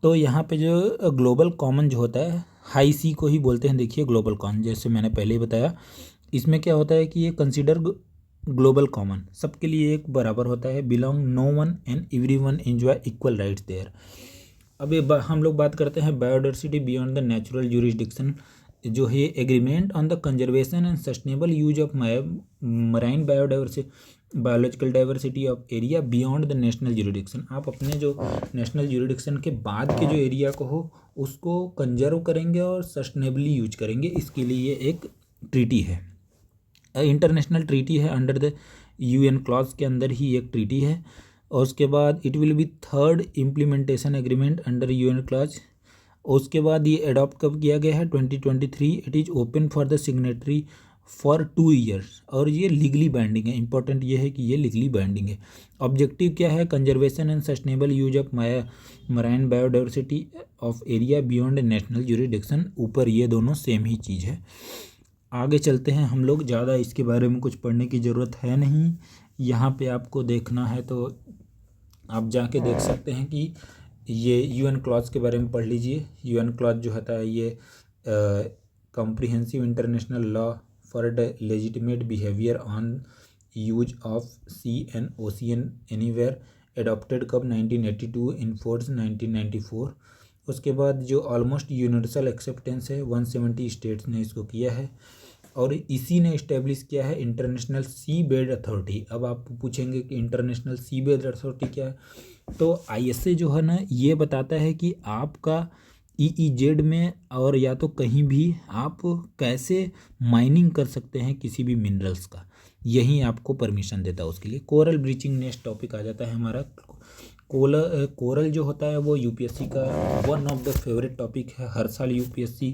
तो यहाँ पे जो ग्लोबल कॉमन जो होता है हाई सी को ही बोलते हैं। देखिए ग्लोबल कॉमन, जैसे मैंने पहले ही बताया, इसमें क्या होता है कि ये कंसिडर ग्लोबल कॉमन सबके लिए एक बराबर होता है। Belong no one and everyone enjoy equal rights there. अब ये हम लोग बात करते हैं biodiversity beyond the natural jurisdiction, जो है agreement on the conservation and sustainable use of marine biological diversity of area beyond the national jurisdiction. आप अपने जो नेशनल जुरिसडिक्शन के बाद के जो एरिया को हो उसको कंजर्व करेंगे और सस्टेनेबली यूज करेंगे, इसके लिए ये एक ट्रीटी है, इंटरनेशनल ट्रीटी है। अंडर द UN क्लॉज के अंदर ही एक ट्रीटी है। और उसके बाद it will be third implementation agreement under UN clause. उसके बाद ये अडॉप्ट कब किया गया है 2023। It is open for the signatory for 2 years और ये लीगली बाइंडिंग है। इंपॉर्टेंट ये है कि ये लीगली बाइंडिंग है। ऑब्जेक्टिव क्या है, conservation and sustainable use of marine biodiversity of area beyond national jurisdiction. ऊपर ये दोनों सेम ही चीज़ है। आगे चलते हैं हम लोग, ज़्यादा इसके बारे में कुछ पढ़ने की ज़रूरत है नहीं। यहाँ पे आपको देखना है तो आप जाके देख सकते हैं कि ये UN क्लॉज के बारे में पढ़ लीजिए। UN क्लॉज जो होता है ये comprehensive international law for the legitimate behaviour on use of sea and ocean anywhere, adopted कब 1982, इनफोर्स 1994। उसके बाद जो ऑलमोस्ट यूनिवर्सल एक्सेप्टेंस है 170 स्टेट्स ने इसको किया है और इसी ने इस्टेब्लिश किया है इंटरनेशनल सी बेड अथॉरिटी। अब आप पूछेंगे कि इंटरनेशनल सी बेड अथॉरिटी क्या है, तो ISA जो है ना ये बताता है कि आपका EEZ में और या तो कहीं भी आप कैसे माइनिंग कर सकते हैं किसी भी मिनरल्स का, यही आपको परमिशन देता है उसके लिए। कोरल ब्रीचिंग नेक्स्ट टॉपिक आ जाता है हमारा। कोरल जो होता है वो UPSC का one of the favourite topic है। हर साल UPSC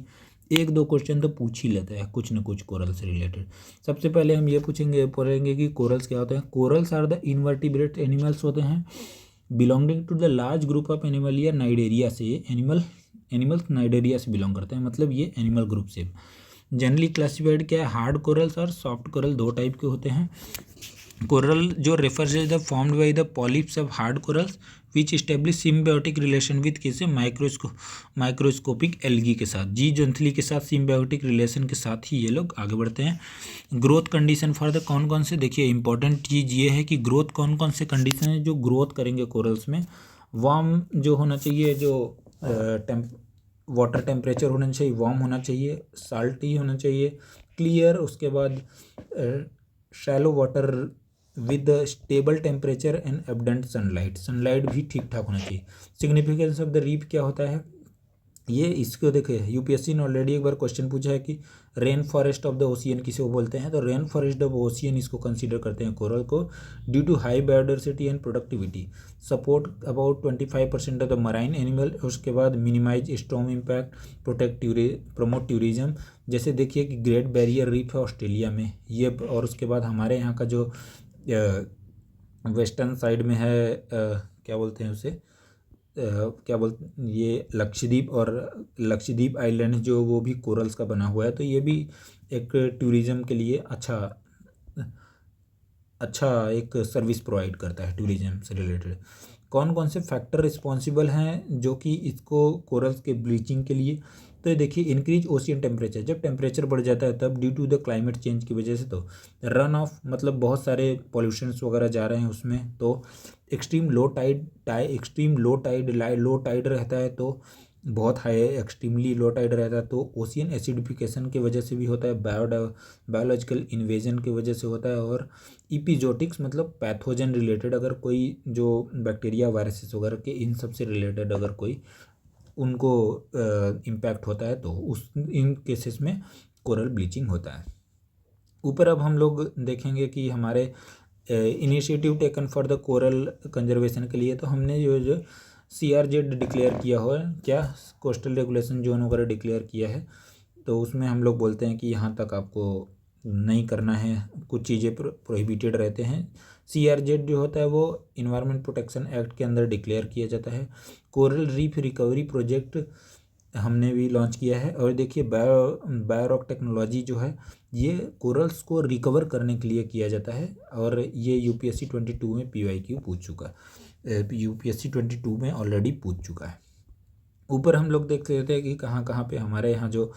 1-2 क्वेश्चन तो पूछ ही लेते हैं कुछ न कुछ कोरल से रिलेटेड। सबसे पहले हम ये पढ़ेंगे कि कोरल्स क्या होते हैं। Corals are the invertebrate animals होते हैं belonging to the large group of animal या नाइडेरिया से। एनिमल्स नाइडेरिया से बिलोंग करते हैं, मतलब ये एनिमल ग्रुप से। जनरली क्लासिफाइड क्या है, हार्ड कोरल्स और सॉफ्ट कोरल 2 टाइप के होते हैं। कोरल जो refers is the formed by the polyps of hard corals which establish symbiotic relation with किसे माइक्रोस्कोपिक एल्गी के साथ, जी जंतली के साथ सिम्बायोटिक रिलेशन के साथ ही ये लोग आगे बढ़ते हैं। ग्रोथ कंडीशन फॉर द कौन कौन से, देखिए इंपॉर्टेंट चीज़ ये है कि ग्रोथ कौन कौन से कंडीशन है जो ग्रोथ करेंगे कोरल्स में। वार्म जो होना चाहिए, जो वाटर टेम्परेचर होना चाहिए, वार्म होना चाहिए, साल्टी होना चाहिए, क्लियर। उसके बाद shallow water with stable temperature and abundant sunlight भी ठीक ठाक होना चाहिए। सिग्निफिकेंस ऑफ द रीफ क्या होता है, ये इसको देखे, यूपीएससी ने ऑलरेडी एक बार क्वेश्चन पूछा है कि rainforest of the ocean किसे वो बोलते हैं, तो रेन फॉरेस्ट ऑफ ओशियन इसको कंसीडर करते हैं कोरल को। Due to high biodiversity and productivity, support about 25% of the marine animal. उसके बाद minimise storm impact, protect promote tourism. जैसे देखिए कि ग्रेट बैरियर रीफ है ऑस्ट्रेलिया में ये, और उसके बाद हमारे यहाँ का जो वेस्टर्न साइड में है, क्या बोलते हैं उसे, क्या बोलते, ये लक्षद्वीप, और लक्षद्वीप आइलैंड जो वो भी कोरल्स का बना हुआ है। तो ये भी एक टूरिज़्म के लिए अच्छा एक सर्विस प्रोवाइड करता है टूरिज़्म से रिलेटेड। कौन कौन से फैक्टर रिस्पॉन्सिबल हैं जो कि इसको कोरल्स के ब्लीचिंग के लिए, तो ये देखिए इंक्रीज ओशियन टेम्परेचर, जब टेम्परेचर बढ़ जाता है तब due to the climate change की वजह से। तो रन ऑफ मतलब बहुत सारे पॉल्यूशंस वगैरह जा रहे हैं उसमें। तो एक्सट्रीम लो टाइड रहता है, तो बहुत हाई एक्सट्रीमली लो टाइड रहता है, तो ओशियन एसिडिफिकेशन की वजह से भी होता है, बायोलॉजिकल इन्वेजन की वजह से होता है, और इपिजोटिक्स मतलब पैथोजन रिलेटेड, अगर कोई जो बैक्टीरिया वायरसेस वगैरह के इन सब से रिलेटेड अगर कोई उनको इम्पैक्ट होता है तो इन केसेस में कोरल ब्लीचिंग होता है। ऊपर अब हम लोग देखेंगे कि हमारे initiative taken for the coral conservation के लिए, तो हमने जो CRZ डिक्लेयर किया हुआ है, क्या कोस्टल रेगुलेशन जोन वगैरह डिक्लेयर किया है, तो उसमें हम लोग बोलते हैं कि यहाँ तक आपको नहीं करना है, कुछ चीज़ें प्रोहिबिटेड रहते हैं। CRZ जो होता है वो इन्वायरमेंट प्रोटेक्शन एक्ट के अंदर डिक्लेयर किया जाता है। कोरल रीफ रिकवरी प्रोजेक्ट हमने भी लॉन्च किया है। और देखिए बायोरॉक टेक्नोलॉजी जो है ये कोरल्स को रिकवर करने के लिए किया जाता है, और ये UPSC 22 में PYQ पूछ चुका है, UPSC 22 में ऑलरेडी पूछ चुका है। ऊपर हम लोग देख लेते हैं कि कहाँ कहाँ पे हमारे यहाँ जो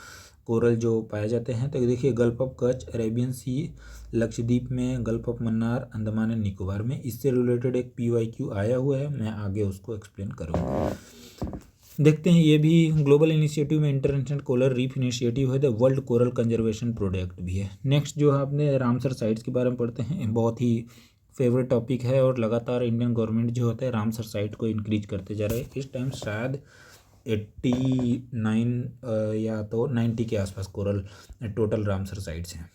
कोरल जो पाए जाते हैं, तो देखिए गल्फ ऑफ कच्छ, अरेबियन सी, लक्षद्वीप में, gulf of Mannar, Andaman and Nicobar में। इससे रिलेटेड एक PYQ आया हुआ है, मैं आगे उसको एक्सप्लेन करूँगा। देखते हैं, ये भी ग्लोबल इनिशिएटिव में इंटरनेशनल कोरल रीफ इनिशिएटिव है, the world coral conservation project भी है। नेक्स्ट जो है अपने रामसर साइट्स के बारे में पढ़ते हैं, बहुत ही फेवरेट टॉपिक है, और लगातार इंडियन गवर्नमेंट जो होता है रामसर साइट को इंक्रीज करते जा रहे हैं। इस टाइम शायद 89 या तो 90 के आसपास कोरल टोटल रामसर साइट्स हैं।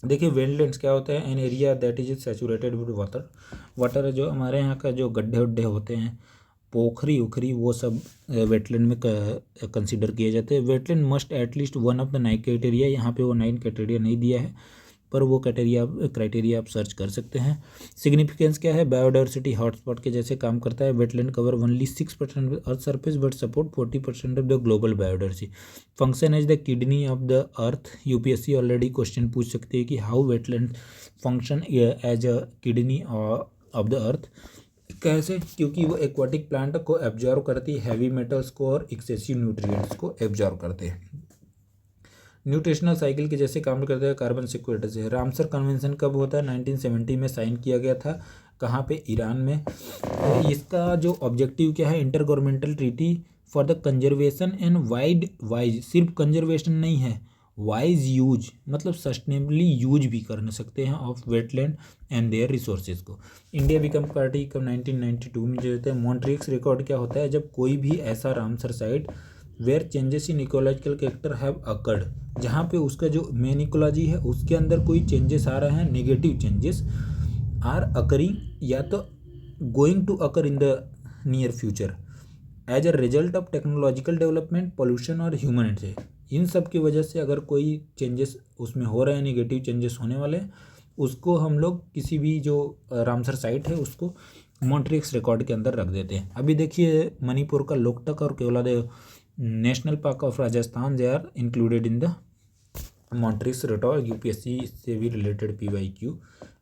देखिए वेटलैंड्स क्या होता है, an area that is saturated with water जो हमारे यहाँ का जो गड्ढे उड्ढे होते हैं, पोखरी उखरी, वो सब वेटलैंड में कंसीडर किए जाते हैं। Wetland must at least one of the 9 criteria, यहाँ पे वो 9 क्राइटेरिया नहीं दिया है, पर वो क्राइटेरिया आप सर्च कर सकते हैं। सिग्निफिकेंस क्या है, बायोडाइवर्सिटी हॉटस्पॉट के जैसे काम करता है। Wetland cover only 6% earth surface but support 40% of the global biodiversity. Function as the kidney of the earth, UPSC already question पूछ सकते हैं कि how wetland function as a kidney of the earth. कैसे, क्योंकि वो एक्वाटिक प्लांट को absorb करती है, हैवी मेटल्स को और एक्सेसिव न्यूट्रिएंट्स को एब्जॉर्व करते हैं। न्यूट्रिशनल साइकिल के जैसे काम करते हैं। कार्बन सिक्वेटर से। रामसर कन्वेंशन कब होता है, 1970 में साइन किया गया था, कहाँ पे, ईरान में। तो इसका जो ऑब्जेक्टिव क्या है, intergovernmental treaty for the conservation and wise, सिर्फ कंजर्वेशन नहीं है, वाइज यूज मतलब सस्टेनेबली यूज भी कर सकते हैं of wetland and their resources को। इंडिया बिकम पार्टी कब, 1992 में जो होता है। मॉन्ट्रिक्स रिकॉर्ड क्या होता है, जब कोई भी ऐसा Ramsar site where changes in ecological character have occurred, जहाँ पे उसका जो मेन इकोलॉजी है उसके अंदर कोई चेंजेस आ रहे हैं, नेगेटिव चेंजेस आर अकरिंग या तो going to occur in the near future as a result of technological development, pollution और ह्यूमन इंटरेस्ट। इन सब की वजह से अगर कोई चेंजेस उसमें हो रहे हैं, नेगेटिव चेंजेस होने वाले हैं, उसको हम लोग किसी भी जो रामसर साइट है उसको मॉन्ट्रिक्स रिकॉर्ड के अंदर रख देते हैं। अभी देखिए मणिपुर का लोकटक और Keoladeo national park of Rajasthan, they are included in the Montreux record. UPSC से भी रिलेटेड PYQ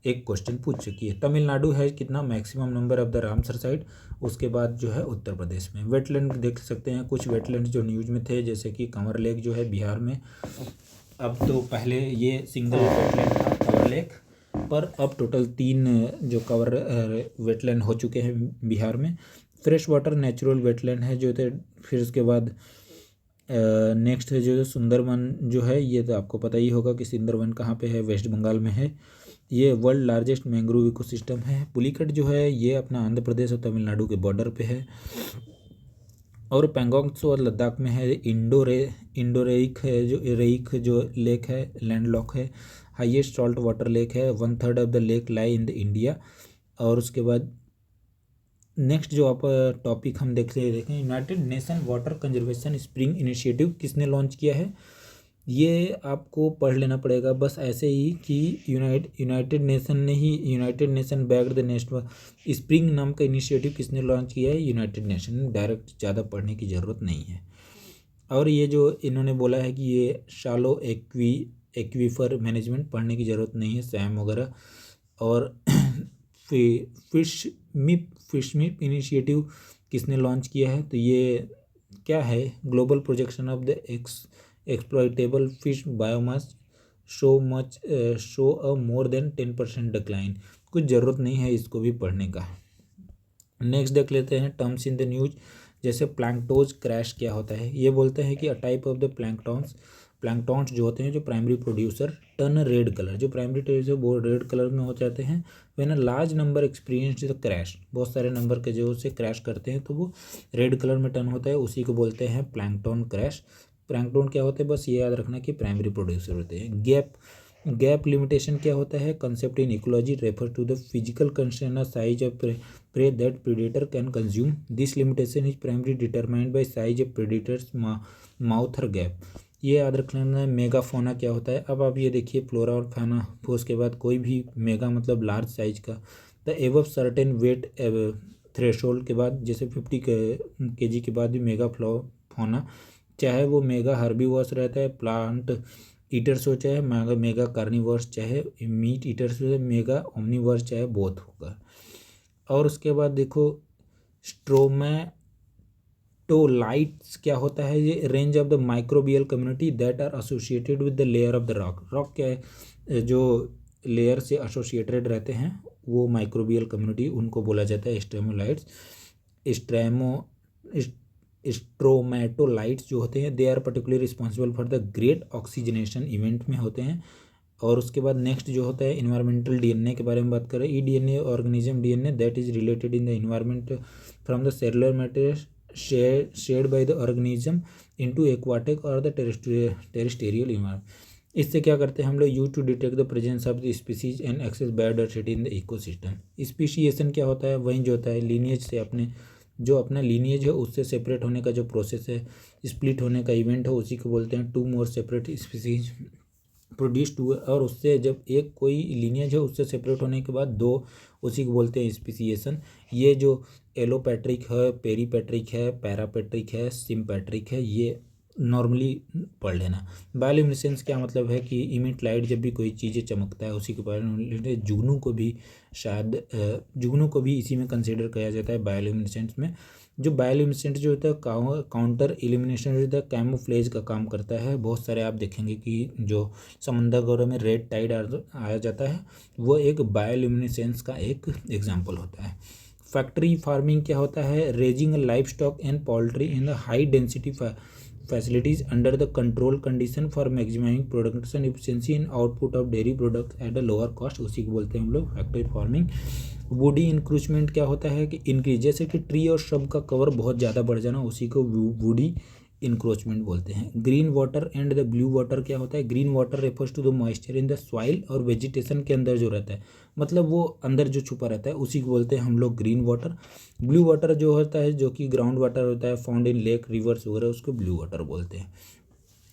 एक क्वेश्चन पूछ चुकी है। तमिलनाडु है कितना, maximum number of the Ramsar site, उसके बाद जो है उत्तर प्रदेश में। वेटलैंड देख सकते हैं, कुछ वेटलैंड जो न्यूज़ में थे, जैसे कि कंवर लेक जो है बिहार में, अब तो पहले ये सिंगल वेटलैंड था कंवर लेक, पर अब टोटल 3 जो कवर वेटलैंड हो चुके हैं बिहार में। फ्रेश वाटर नेचुरल वेटलैंड है जो थे। फिर उसके बाद नेक्स्ट है जो सुंदरवन जो है, ये तो आपको पता ही होगा कि सुंदरवन कहाँ पे है, वेस्ट बंगाल में है। ये वर्ल्ड लार्जेस्ट मैंग्रोव इकोसिस्टम है। पुलिकट जो है ये अपना आंध्र प्रदेश और तमिलनाडु के बॉर्डर पे है। और पैंगोंग त्सो और लद्दाख में है। इंडोरेक है, जो रेक जो लेक है लैंडलॉक है। हाईएस्ट सॉल्ट वाटर लेक है, 1/3 of the lake lie in the India. और उसके बाद नेक्स्ट जो आप टॉपिक हम देखें, United nation water conservation spring initiative किसने लॉन्च किया है। ये आपको पढ़ लेना पड़ेगा बस ऐसे ही कि United nation backed the national spring नाम का इनिशिएटिव किसने लॉन्च किया है, यूनाइटेड नेशन। डायरेक्ट ज़्यादा पढ़ने की ज़रूरत नहीं है। और ये जो इन्होंने बोला है कि ये शालो एक्वीफर मैनेजमेंट, पढ़ने की ज़रूरत नहीं है, सैम वगैरह। और फिशमीप इनिशिएटिव किसने लॉन्च किया है, तो ये क्या है, global projection of the exploitable fish biomass show a more than 10% decline. कुछ ज़रूरत नहीं है इसको भी पढ़ने का। नेक्स्ट देख लेते हैं टर्म्स इन द न्यूज। जैसे प्लैंक्टोज क्रैश क्या होता है, ये बोलते हैं कि a type of the planktons जो होते हैं जो primary producer turn red colour, जो प्राइमरी प्रोड्यूसर वो रेड कलर में हो जाते हैं। When a large number experience the crash, बहुत सारे नंबर के जो उसे क्रैश करते हैं तो वो रेड कलर में टर्न होता है, उसी को बोलते हैं प्लैंक्टन क्रैश। प्लैंक्टन क्या होते हैं, बस ये याद रखना कि प्राइमरी प्रोड्यूसर होते हैं। गैप लिमिटेशन क्या होता है, concept in ecology refer to the physical constraint size of prey that predator can consume. This limitation is primary determined by size of predator's mouth और गैप। ये याद रख लेना। मेगाफोना क्या होता है, अब आप ये देखिए फ्लोरा और फाना, फिर उसके बाद कोई भी मेगा मतलब लार्ज साइज का, the above certain weight threshold के बाद, जैसे 50 kg के बाद भी मेगा फोना, चाहे वो मेगा हर्बीवर्स रहता है प्लांट ईटर्स हो, चाहे मेगा कार्निवर्स, चाहे मीट ईटर्स हो, मेगा ओमनीवर्स, चाहे बोथ होगा। और उसके बाद देखो स्ट्रोमेटोलाइट्स क्या होता है, ये range of the microbial community that are associated with the layer of the rock क्या है, जो लेयर से एसोसिएटेड रहते हैं वो माइक्रोबियल कम्युनिटी, उनको बोला जाता है स्ट्रोमेटोलाइट्स। स्ट्रोमेटोलाइट्स जो होते हैं they are particularly responsible for the great oxygenation event में होते हैं। और उसके बाद नेक्स्ट जो होता है इन्वायरमेंटल डीएनए के बारे में बात करें। E DNA organism DNA that is related in the environment from the cellular matter shared by the organism into aquatic और द टेरेस्ट्रियल इन्वायरमेंट। इससे क्या करते हैं हम लोग, use to detect the presence of the species and access biodiversity in the ecosystem. Speciation क्या होता है, वही जो होता है लीनिएज से अपना लीनिएज है उससे सेपरेट होने का जो प्रोसेस है, स्प्लिट होने का इवेंट है, उसी को बोलते हैं two more separate species produce two. और उससे जब एक कोई लीनिएज है उससे सेपरेट होने के बाद दो, उसी को बोलते हैं स्पीसीएशन। ये जो एलोपैट्रिक है, पेरीपैट्रिक है, पैरापैट्रिक है, सिम्पैट्रिक है, ये नॉर्मली पढ़ लेना। बायोल्यूमिनेसेंस क्या मतलब है कि इमिट लाइट, जब भी कोई चीज़ें चमकता है उसी के बारे में। जुगनू को भी इसी में कंसिडर किया जाता है बायोल्यूमिनेसेंस में। जो बायोल्यूमिनेसेंट जो होता है काउंटर इल्यूमिनेशन जो होता है कैमोफ्लेज का काम करता है। बहुत सारे आप देखेंगे कि जो समंदर गौरव में रेड टाइड आया जाता है वो एक बायोल्यूमिनेसेंस का एक एग्जाम्पल होता है। फैक्ट्री फार्मिंग क्या होता है, raising life stock and poultry in the high density facilities under the control condition for maximizing production efficiency and output of dairy products at a lower cost, उसी को बोलते हैं हम लोग फैक्ट्री फार्मिंग। वुडी इंक्रोचमेंट क्या होता है कि इंक्रीज, जैसे कि ट्री और श्रब का कवर बहुत ज़्यादा बढ़ जाना, उसी को वुडी इंक्रोचमेंट बोलते हैं। Green water and the blue water क्या होता है, green water refers to the moisture in the soil और वेजिटेशन के अंदर जो रहता है, मतलब वो अंदर जो छुपा रहता है उसी को बोलते हैं हम लोग ग्रीन वाटर। ब्लू वाटर जो होता है जो कि ग्राउंड वाटर होता है फाउंड इन लेक रिवर्स वगैरह, उसको ब्लू वाटर बोलते हैं।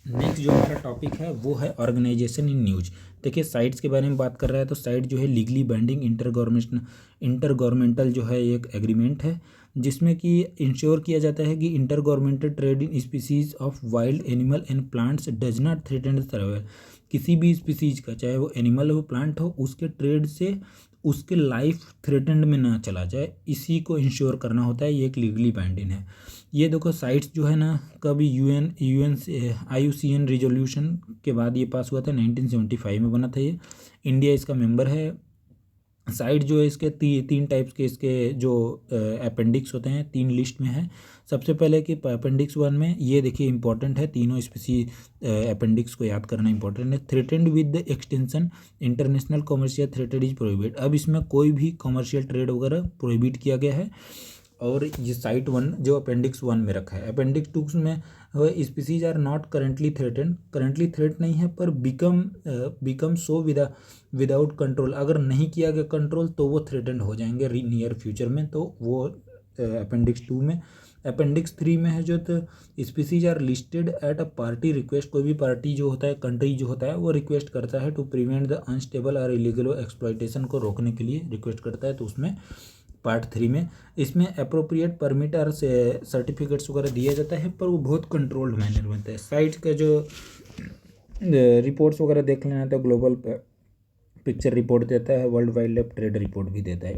नेक्स्ट जो हमारा टॉपिक है वो है ऑर्गेनाइजेशन इन न्यूज। देखिए साइट्स के बारे में बात कर रहा है तो साइट जो है लीगली बाइंडिंग इंटरगवर्नमेंटल जो है एक एग्रीमेंट है जिसमें कि इंश्योर किया जाता है कि inter governmental trade in species of wild animal and plants does not threaten survival. किसी भी स्पीसीज का, चाहे वो एनिमल हो प्लांट हो, उसके ट्रेड से उसके लाइफ थ्रेटेंड में ना चला जाए, इसी को इंश्योर करना होता है। ये एक लीगली बाइंडिंग है। ये देखो साइट्स जो है ना, कभी IUCN रिजोल्यूशन के बाद ये पास हुआ था, 1975 में बना था ये। इंडिया इसका मेंबर है। साइट जो है इसके तीन टाइप्स के इसके जो अपेंडिक्स होते हैं, 3 लिस्ट में है। सबसे पहले कि अपेंडिक्स 1 में ये देखिए इंपॉर्टेंट है, तीनों स्पीसी अपेंडिक्स को याद करना इंपॉर्टेंट है। Threatened with the extension international commercial threatened is prohibit. अब इसमें कोई भी कमर्शियल ट्रेड वगैरह प्रोहिबिट किया गया है। और ये साइट 1 जो अपेंडिक्स 1 में रखा है। अपेंडिक्स 2 में species are not currently threatened, currently threat नहीं है पर बिकम सो विदाउट कंट्रोल, अगर नहीं किया गया कंट्रोल तो वो थ्रेटेंड हो जाएंगे नियर फ्यूचर में, तो वो अपेंडिक्स 2 में। अपेंडिक्स 3 में है जो, तो species are listed at a party request, कोई भी पार्टी जो होता है, कंट्री जो होता है वो रिक्वेस्ट करता है टू प्रिवेंट द अनस्टेबल और इलीगल एक्सप्लॉयटेशन को रोकने के लिए रिक्वेस्ट करता है, तो उसमें पार्ट 3 में इसमें अप्रोप्रिएट परमिट और सर्टिफिकेट्स वगैरह दिया जाता है, पर वो बहुत कंट्रोल्ड मैनर में होता है। साइट का जो रिपोर्ट्स वगैरह देख लेना, तो ग्लोबल पिक्चर रिपोर्ट देता है, world wild life trade report भी देता है।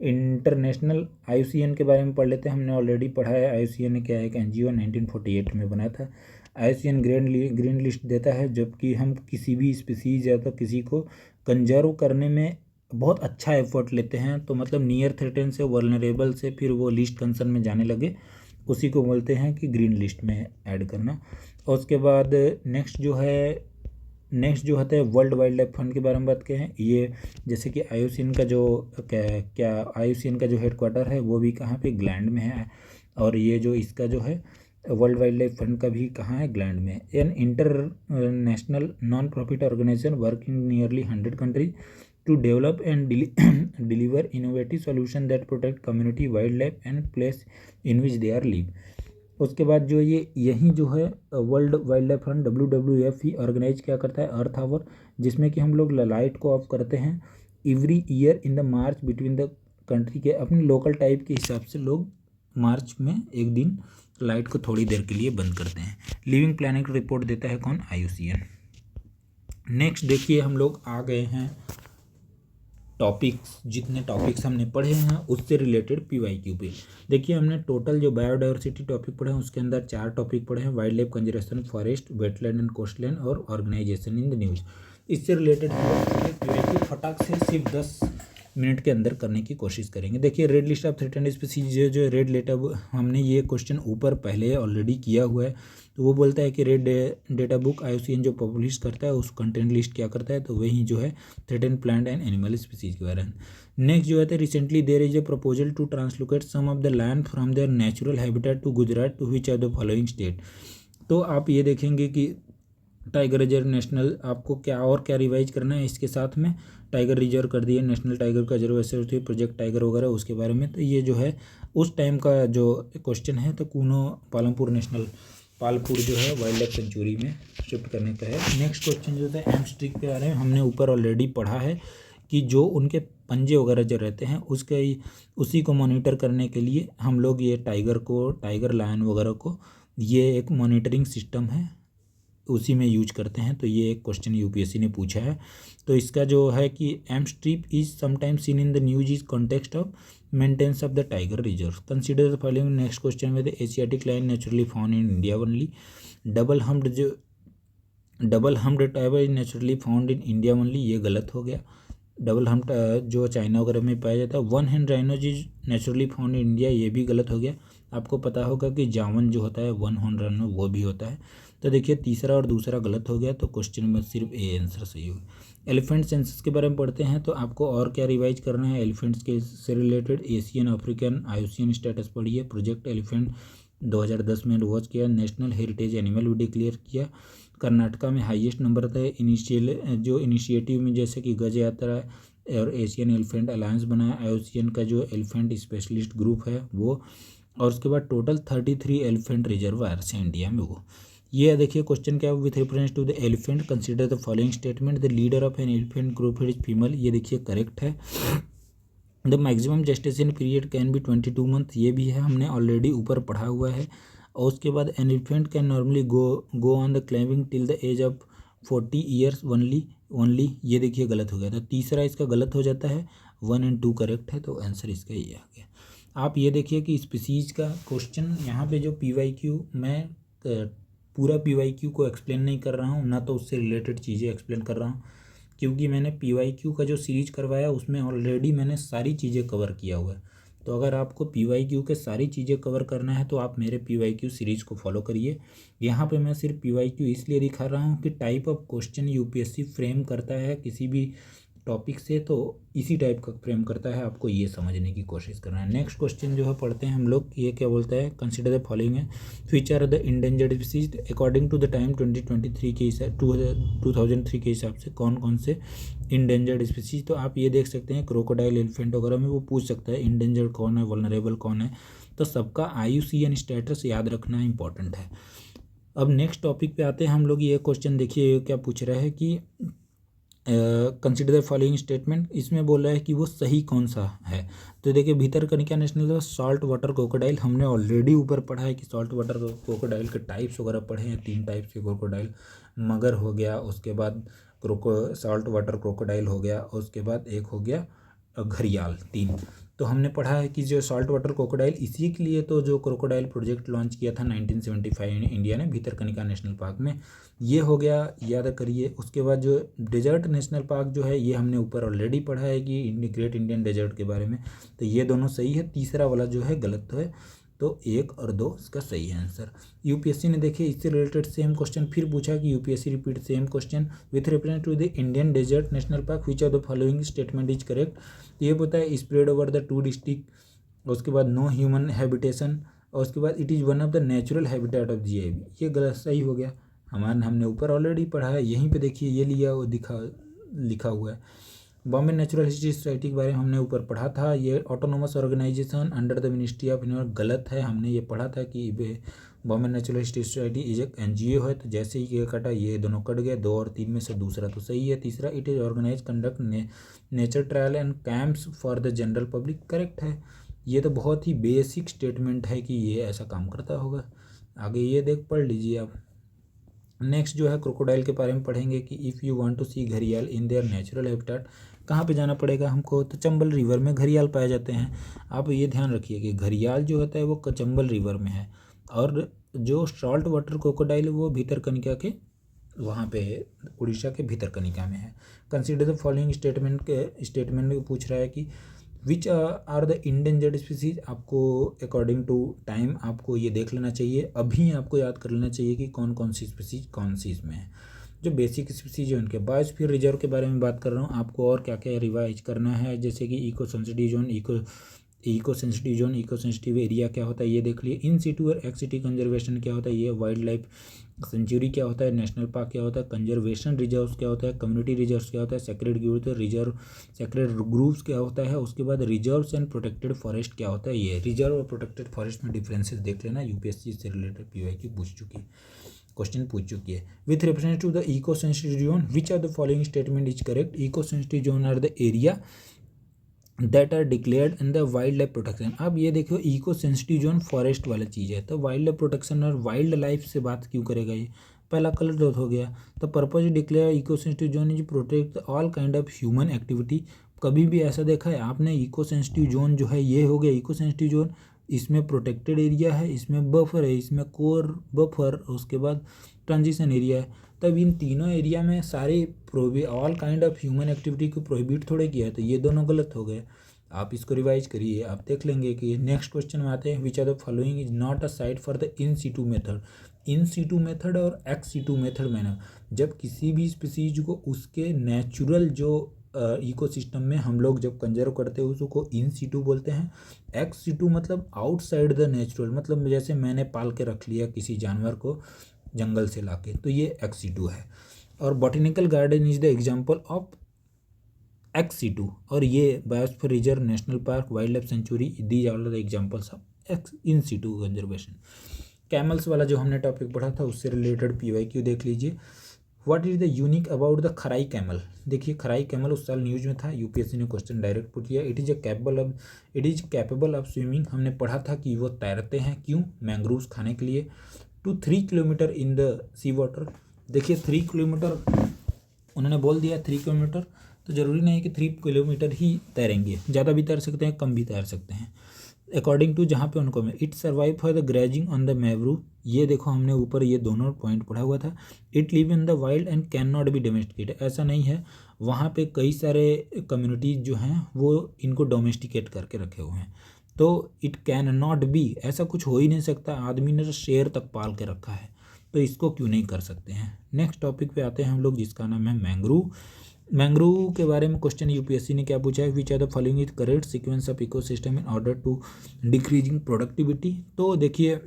इंटरनेशनल IUCN के बारे में पढ़ लेते हैं, हमने ऑलरेडी पढ़ा है। IUCN क्या है, एक NGO 1948 में बना था। IUCN ग्रीन लिस्ट देता है, जबकि हम किसी भी स्पीसीज या तो किसी को कंजर्व करने में बहुत अच्छा एफर्ट लेते हैं, तो मतलब नियर थ्रेटेन से वल्नरेबल से फिर वो लिस्ट कंसर्न में जाने लगे, उसी को बोलते हैं कि ग्रीन लिस्ट में ऐड करना। और उसके बाद नेक्स्ट जो होता है वर्ल्ड वाइल्ड लाइफ फंड के बारे में बात करें। ये जैसे कि IUCN का जो IUCN का जो हेडक्वार्टर है वो भी कहाँ पे, ग्लैंड में है, और ये जो इसका जो है वर्ल्ड वाइल्ड लाइफ फंड का भी कहाँ है, ग्लैंड में। An international non profit organisation working nearly 100 countries to develop and deliver innovative solution that protect community wildlife and place in which they are live। उसके बाद जो यही जो है world wildlife fund WWF ही organise क्या करता है, अर्थ our, जिसमें कि हम लोग लाइट को ऑफ करते हैं every year in the March between the country के, अपने लोकल टाइप के हिसाब से लोग मार्च में एक दिन लाइट को थोड़ी देर के लिए बंद करते हैं। लिविंग प्लैनेट रिपोर्ट देता है कौन, IUCN। नेक्स्ट देखिए हम लोग आ गए हैं टॉपिक्स, जितने टॉपिक्स हमने पढ़े हैं उससे रिलेटेड PYQ पे। देखिए हमने टोटल जो बायोडाइवर्सिटी टॉपिक पढ़े हैं उसके अंदर 4 टॉपिक पढ़े हैं, wild life conservation, forest, wetland and coastland और ऑर्गेनाइजेशन इन द न्यूज़। इससे रिलेटेड PYQ फटाक से सिर्फ 10 मिनट के अंदर करने की कोशिश करेंगे। देखिए red list of threatened species जो रेड डेटा, हमने ये क्वेश्चन ऊपर पहले ऑलरेडी किया हुआ है, तो वो बोलता है कि रेड डेटा बुक IUCN जो पब्लिश करता है उस कंटेंट लिस्ट क्या करता है, तो वही जो है threatened plant and animal species के बारे में। नेक्स्ट जो है recently there is a proposal to translocate some of the land from their natural habitat to Gujarat to which are the following state. तो आप ये देखेंगे कि टाइगर रिजर्व नेशनल, आपको क्या रिवाइज करना है इसके साथ में, टाइगर रिजर्व कर दिए, national tiger conservation project tiger वगैरह उसके बारे में। तो ये जो है उस टाइम का जो क्वेश्चन है, तो कूनो पालमपुर जो है वाइल्ड लाइफ सेंचुरी में शिफ्ट करने का है। नेक्स्ट क्वेश्चन जो है एम स्ट्रिक के बारे में हमने ऊपर ऑलरेडी पढ़ा है कि जो उनके पंजे वगैरह जो रहते हैं उसी को मॉनिटर करने के लिए हम लोग ये टाइगर लायन वगैरह को, ये एक मॉनिटरिंग सिस्टम है, उसी में यूज करते हैं। तो ये एक क्वेश्चन UPSC ने पूछा है। तो इसका जो है कि M strip is sometimes seen in the news is context of maintenance of the tiger reserve, consider the following. Next question में the Asiatic lion naturally found in India only, double humped tiger is naturally found in India only, ये गलत हो गया। Double humped जो China वगैरह में पाया जाता है, one hand rhinos is naturally found in India, ये भी गलत हो गया। आपको पता होगा कि जावन जो होता है वन हैंड राइनो वो भी होता है। तो देखिए तीसरा और दूसरा गलत हो गया, तो क्वेश्चन में सिर्फ A आंसर सही होगा। एलिफेंट सेंसस के बारे में पढ़ते हैं, तो आपको और क्या रिवाइज करना है एलिफेंट्स के से related. Asian African IUCN status पढ़िए, प्रोजेक्ट एलिफेंट 2010 में वॉच किया, नेशनल हेरिटेज एनिमल भी डिक्लेयर किया, कर्नाटका में हाईएस्ट नंबर था इनिशिएटिव में, जैसे कि गज यात्रा और एशियन एलिफेंट अलायंस बनाया, IUCN का जो एलिफेंट स्पेशलिस्ट ग्रुप है वो, और उसके बाद टोटल 33 एलिफेंट रिजर्वायर्स हैं इंडिया में वो। ये देखिए क्वेश्चन क्या है, with reference to the elephant consider the following statement, the leader of an elephant group is female, ये देखिए करेक्ट है। The maximum gestation period can be 22 month, ये भी है, हमने ऑलरेडी ऊपर पढ़ा हुआ है। और उसके बाद an elephant can normally go on the climbing till the age of 40 years only, ये देखिए गलत हो गया था। तीसरा इसका गलत हो जाता है, 1 और 2 करेक्ट है, तो आंसर इसका ये आ गया। आप ये देखिए कि स्पीसीज का क्वेश्चन यहाँ पे जो PYQ, मैं पूरा PYQ को एक्सप्लेन नहीं कर रहा हूँ ना, तो उससे रिलेटेड चीज़ें एक्सप्लेन कर रहा हूँ, क्योंकि मैंने PYQ का जो सीरीज करवाया उसमें ऑलरेडी मैंने सारी चीज़ें कवर किया हुआ है। तो अगर आपको PYQ के सारी चीज़ें कवर करना है तो आप मेरे PYQ सीरीज़ को फॉलो करिए। यहाँ पे मैं सिर्फ PYQ इसलिए दिखा रहा हूँ कि type of question UPSC frame करता है किसी भी टॉपिक से, तो इसी टाइप का फ्रेम करता है, आपको ये समझने की कोशिश करना है। नेक्स्ट क्वेश्चन जो है पढ़ते हैं हम लोग, ये क्या बोलता है, कंसिडर द फॉलोइंग है, which are the endangered species according to the time 2023 के हिसाब 2003 के हिसाब से कौन कौन से इंडेंजर्ड स्पीसीज। तो आप ये देख सकते हैं क्रोकोडाइल, एलिफेंट वगैरह में वो पूछ सकता है इंडेंजर्ड कौन है, वल्नरेबल कौन है, तो सबका IUCN स्टेटस याद रखना इंपॉर्टेंट है। अब नेक्स्ट टॉपिक पे आते हैं हम लोग। ये क्वेश्चन देखिए क्या पूछ रहा है कि कंसिडर द फॉलोइंग स्टेटमेंट, इसमें बोल रहा है कि वो सही कौन सा है। तो देखिए Bhitarkanika national salt water crocodile, हमने ऑलरेडी ऊपर पढ़ा है कि सॉल्ट वाटर क्रोकोडाइल के टाइप्स वगैरह पढ़े हैं, 3 टाइप्स के क्रोकोडाइल, मगर हो गया, उसके बाद सॉल्ट वाटर क्रोकोडाइल हो गया, उसके बाद एक हो गया घड़ियाल, 3। तो हमने पढ़ा है कि जो सॉल्ट वाटर क्रोकोडाइल, इसी के लिए तो जो क्रोकोडाइल प्रोजेक्ट लॉन्च किया था 1975 इंडिया ने भितरकनिका नेशनल पार्क में, ये हो गया, याद करिए। उसके बाद जो डेजर्ट नेशनल पार्क जो है, ये हमने ऊपर ऑलरेडी पढ़ा है कि ग्रेट इंडियन डेजर्ट के बारे में, तो ये दोनों सही है, तीसरा वाला जो है गलत है, तो 1 और 2 इसका सही है आंसर। यूपीएससी ने देखिए इससे रिलेटेड सेम क्वेश्चन फिर पूछा कि UPSC repeat same question with reference to the Indian desert national park which of the following statement is correct. ये पता है स्प्रेड ओवर द 2 डिस्ट्रिक्ट, उसके बाद नो ह्यूमन हैबिटेशन, और उसके बाद it is one of the natural habitat of GIB, ये गलत सही हो गया। हमने ऊपर ऑलरेडी पढ़ा है, यहीं पे देखिए ये लिया वो लिखा हुआ है। बॉम्बे नेचुरल हिस्ट्री सोसाइटी के बारे में हमने ऊपर पढ़ा था, ये autonomous organisation under the ministry of environment, गलत है। हमने ये पढ़ा था कि Bombay natural history society is एक NGO है, तो जैसे ही ये कटा ये दोनों कट गए, 2 और 3 में से दूसरा तो सही है। तीसरा it is organise conduct nature trial and camps for the general public, correct है। ये तो बहुत ही बेसिक स्टेटमेंट है कि ये ऐसा काम करता होगा। आगे ये देख पढ़ लीजिए आप। नेक्स्ट जो है क्रोकोडाइल के बारे में पढ़ेंगे कि इफ़ यू वांट टू सी घड़ियाल इन देयर नेचुरल हैबिटेट, कहाँ पे जाना पड़ेगा हमको, तो चंबल रिवर में घड़ियाल पाए जाते हैं। आप ये ध्यान रखिए कि घड़ियाल जो होता है वो चंबल रिवर में है, और जो सॉल्ट वाटर क्रोकोडाइल वो भितरकनिका के वहाँ पे उड़ीसा के भितरकनिका में है। कंसिडर द फॉलोइंग स्टेटमेंट पूछ रहा है कि which are the endangered species. आपको अकॉर्डिंग टू टाइम आपको ये देख लेना चाहिए, अभी आपको याद कर लेना चाहिए कि कौन कौन सी स्पीसीज कौन सी इसमें है। जो बेसिक स्पीसीज है उनके बायोस्फीयर रिजर्व के बारे में बात कर रहा हूँ, आपको और क्या क्या रिवाइज करना है, जैसे कि eco sensitive zone, eco sensitive area क्या होता है ये देख लिए, इन सिटू और एक्स सिटी कंजर्वेशन क्या होता है, ये वाइल्ड लाइफ सेंचुरी क्या होता है, नेशनल पार्क क्या होता है, कंजर्वेशन रिजर्व्स क्या होता है, कम्युनिटी रिजर्व्स क्या होता है, सेक्रेड रिजर्व सेक्रेड ग्रुप्स क्या होता है, उसके बाद रिजर्व्स एंड प्रोटेक्टेड फॉरेस्ट क्या होता है। ये रिजर्व और प्रोटेक्टेड फॉरेस्ट में डिफरेंसेस देख लेना, यूपीएससी से रिलेटेड PYQ क्वेश्चन पूछ चुकी है। With reference to the eco sensitive zone which are the following statement is correct. Eco sensitive zone are the area that are declared in the wildlife protection. अब ये देखो eco sensitive zone forest वाला चीज़ है, तो wild life protection और wild life से बात क्यों करेगा, ये पहला कलर डॉट हो गया। तो purpose declare eco sensitive zone is protect all kind of human activity. कभी भी ऐसा देखा है आपने, इको सेंसिटिव जोन जो है ये हो गया इको सेंसिटिव जोन, इसमें प्रोटेक्टेड एरिया है, इसमें बफर है, इसमें कोर बफर, उसके बाद ट्रांजिशन एरिया है। तब इन तीनों एरिया में सारे all kind of human activity को प्रोहिबिट थोड़े किया है, तो ये दोनों गलत हो गए। आप इसको रिवाइज करिए, आप देख लेंगे कि नेक्स्ट क्वेश्चन में आते हैं, which are the following is not a site for the in situ method. In situ method और एक्स सीटू मेथड में ना, जब किसी भी स्पीसीज को उसके नेचुरल जो इकोसिस्टम में हम लोग जब कंजर्व करते हैं उसको इन सीटू बोलते हैं। एक्स सीटू मतलब आउटसाइड द नेचुरल, मतलब जैसे मैंने पाल के रख लिया किसी जानवर को जंगल से लाके, तो ये एक्स सीटू है। और botanical garden is the example of ex situ, और ये biosphere reserve, national park, wildlife sanctuary, these are the examples of ex in situ conservation. Camels वाला जो हमने टॉपिक पढ़ा था उससे रिलेटेड PYQ देख लीजिए। What is the unique about the Kharai camel. देखिए खराई कैमल उस साल न्यूज में था, यूपीएससी ने क्वेश्चन डायरेक्ट पूछ लिया। It is capable of swimming, हमने पढ़ा था कि वो तैरते हैं, क्यों, मैंग्रोव्स खाने के लिए। To 3 kilometre in the sea water. देखिए 3 किलोमीटर उन्होंने बोल दिया, 3 किलोमीटर, तो ज़रूरी नहीं है कि 3 किलोमीटर ही तैरेंगे, ज़्यादा भी तैर सकते हैं, कम भी तैर सकते हैं, अकॉर्डिंग टू जहाँ पे उनको में। It survive for the grazing on the मैवरू, ये देखो हमने ऊपर ये दोनों पॉइंट पढ़ा हुआ था। It live in the wild and can not be domesticated, ऐसा नहीं है, वहाँ पे कई सारे कम्युनिटीज़ जो हैं वो इनको डोमेस्टिकेट करके रखे हुए हैं, तो इट कैन नॉट बी, ऐसा कुछ हो ही नहीं सकता। आदमी ने तो शेर तक पाल के रखा है, तो इसको क्यों नहीं कर सकते हैं। नेक्स्ट टॉपिक पे आते हैं हम लोग, जिसका नाम है मैंग्रोव। मैंग्रोव के बारे में क्वेश्चन यूपीएससी ने क्या पूछा है, which are the following is correct sequence of ecosystem in order to decreasing productivity. तो देखिए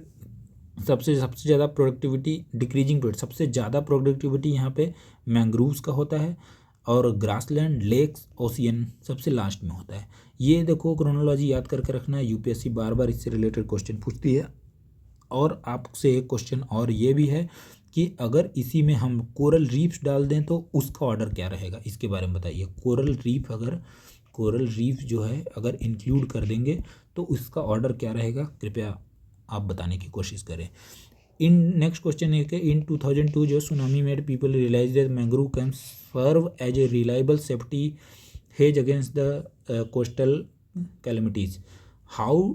सबसे ज़्यादा प्रोडक्टिविटी डिक्रीजिंग सबसे ज़्यादा प्रोडक्टिविटी यहाँ पे मैंग्रोव्स का होता है, और ग्रासलैंड, लेक्स, ओशियन सबसे लास्ट में होता है। ये देखो क्रोनोलॉजी याद करके रखना है, यूपीएससी बार बार इससे रिलेटेड क्वेश्चन पूछती है। और आपसे एक क्वेश्चन और ये भी है कि अगर इसी में हम कोरल रीफ्स डाल दें तो उसका ऑर्डर क्या रहेगा, इसके बारे में बताइए। कोरल रीफ जो है अगर इंक्लूड कर देंगे तो उसका ऑर्डर क्या रहेगा, कृपया आप बताने की कोशिश करें। इन नेक्स्ट क्वेश्चन है कि इन 2002 जो tsunami made people realise that mangrove can serve as a reliable safety hedge against the coastal calamities, how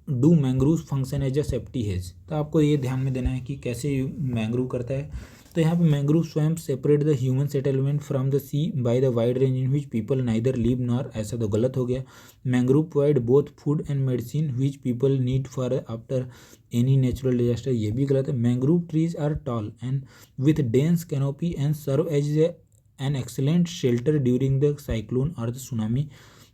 do mangrove function as a safety hedge. तो आपको ये ध्यान में देना है कि कैसे मैंग्रोव करता है। तो यहाँ पे मैंग्रोव स्वयं separate the human settlement from the sea by the wide range in which people neither live nor, ऐसा तो गलत हो गया। Mangrove provide both food and medicine which people need for after any natural disaster, ये भी गलत है। Mangrove trees are tall and with dense canopy and serve as an excellent shelter during the cyclone और the tsunami.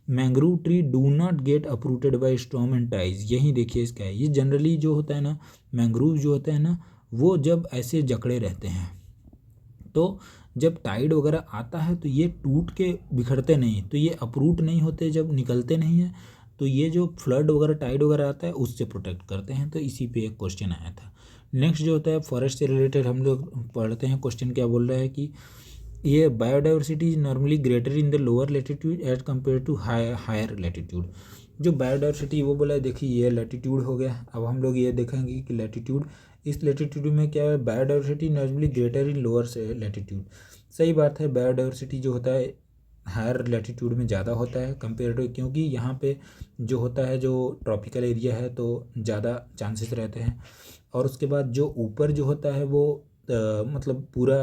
Mangrove tree do not get uprooted bye storm and ties, यही देखिए इसका है। ये जनरली जो होता है ना, मैंग्रोव जो होता है ना, वो जब ऐसे जकड़े रहते हैं तो जब टाइड वगैरह आता है तो ये टूट के बिखरते नहीं, तो ये अपरूट नहीं होते, जब निकलते नहीं हैं तो ये जो फ्लड वगैरह टाइड वगैरह आता है उससे प्रोटेक्ट करते हैं। तो इसी पे एक क्वेश्चन आया था। नेक्स्ट जो होता है फॉरेस्ट से रिलेटेड हम लोग पढ़ते हैं। क्वेश्चन क्या बोल रहा है कि ये biodiversity is normally greater in the lower latitude as compare to higher latitude. जो बायोडाइवर्सिटी वो बोला है, देखिए ये लेटीट्यूड हो गया। अब हम लोग ये देखेंगे कि लेटीट्यूड, इस लेटीट्यूड में क्या है, बायोडाइवर्सिटी नॉर्मली ग्रेटर इन लोअर से लेटीट्यूड। सही बात है, बायोडाइवर्सिटी जो होता है हायर लेटीट्यूड में ज़्यादा होता है कंपेयर टू, क्योंकि यहाँ पे जो होता है जो ट्रॉपिकल एरिया है तो ज़्यादा चांसेस रहते हैं। और उसके बाद जो ऊपर जो होता है वो मतलब पूरा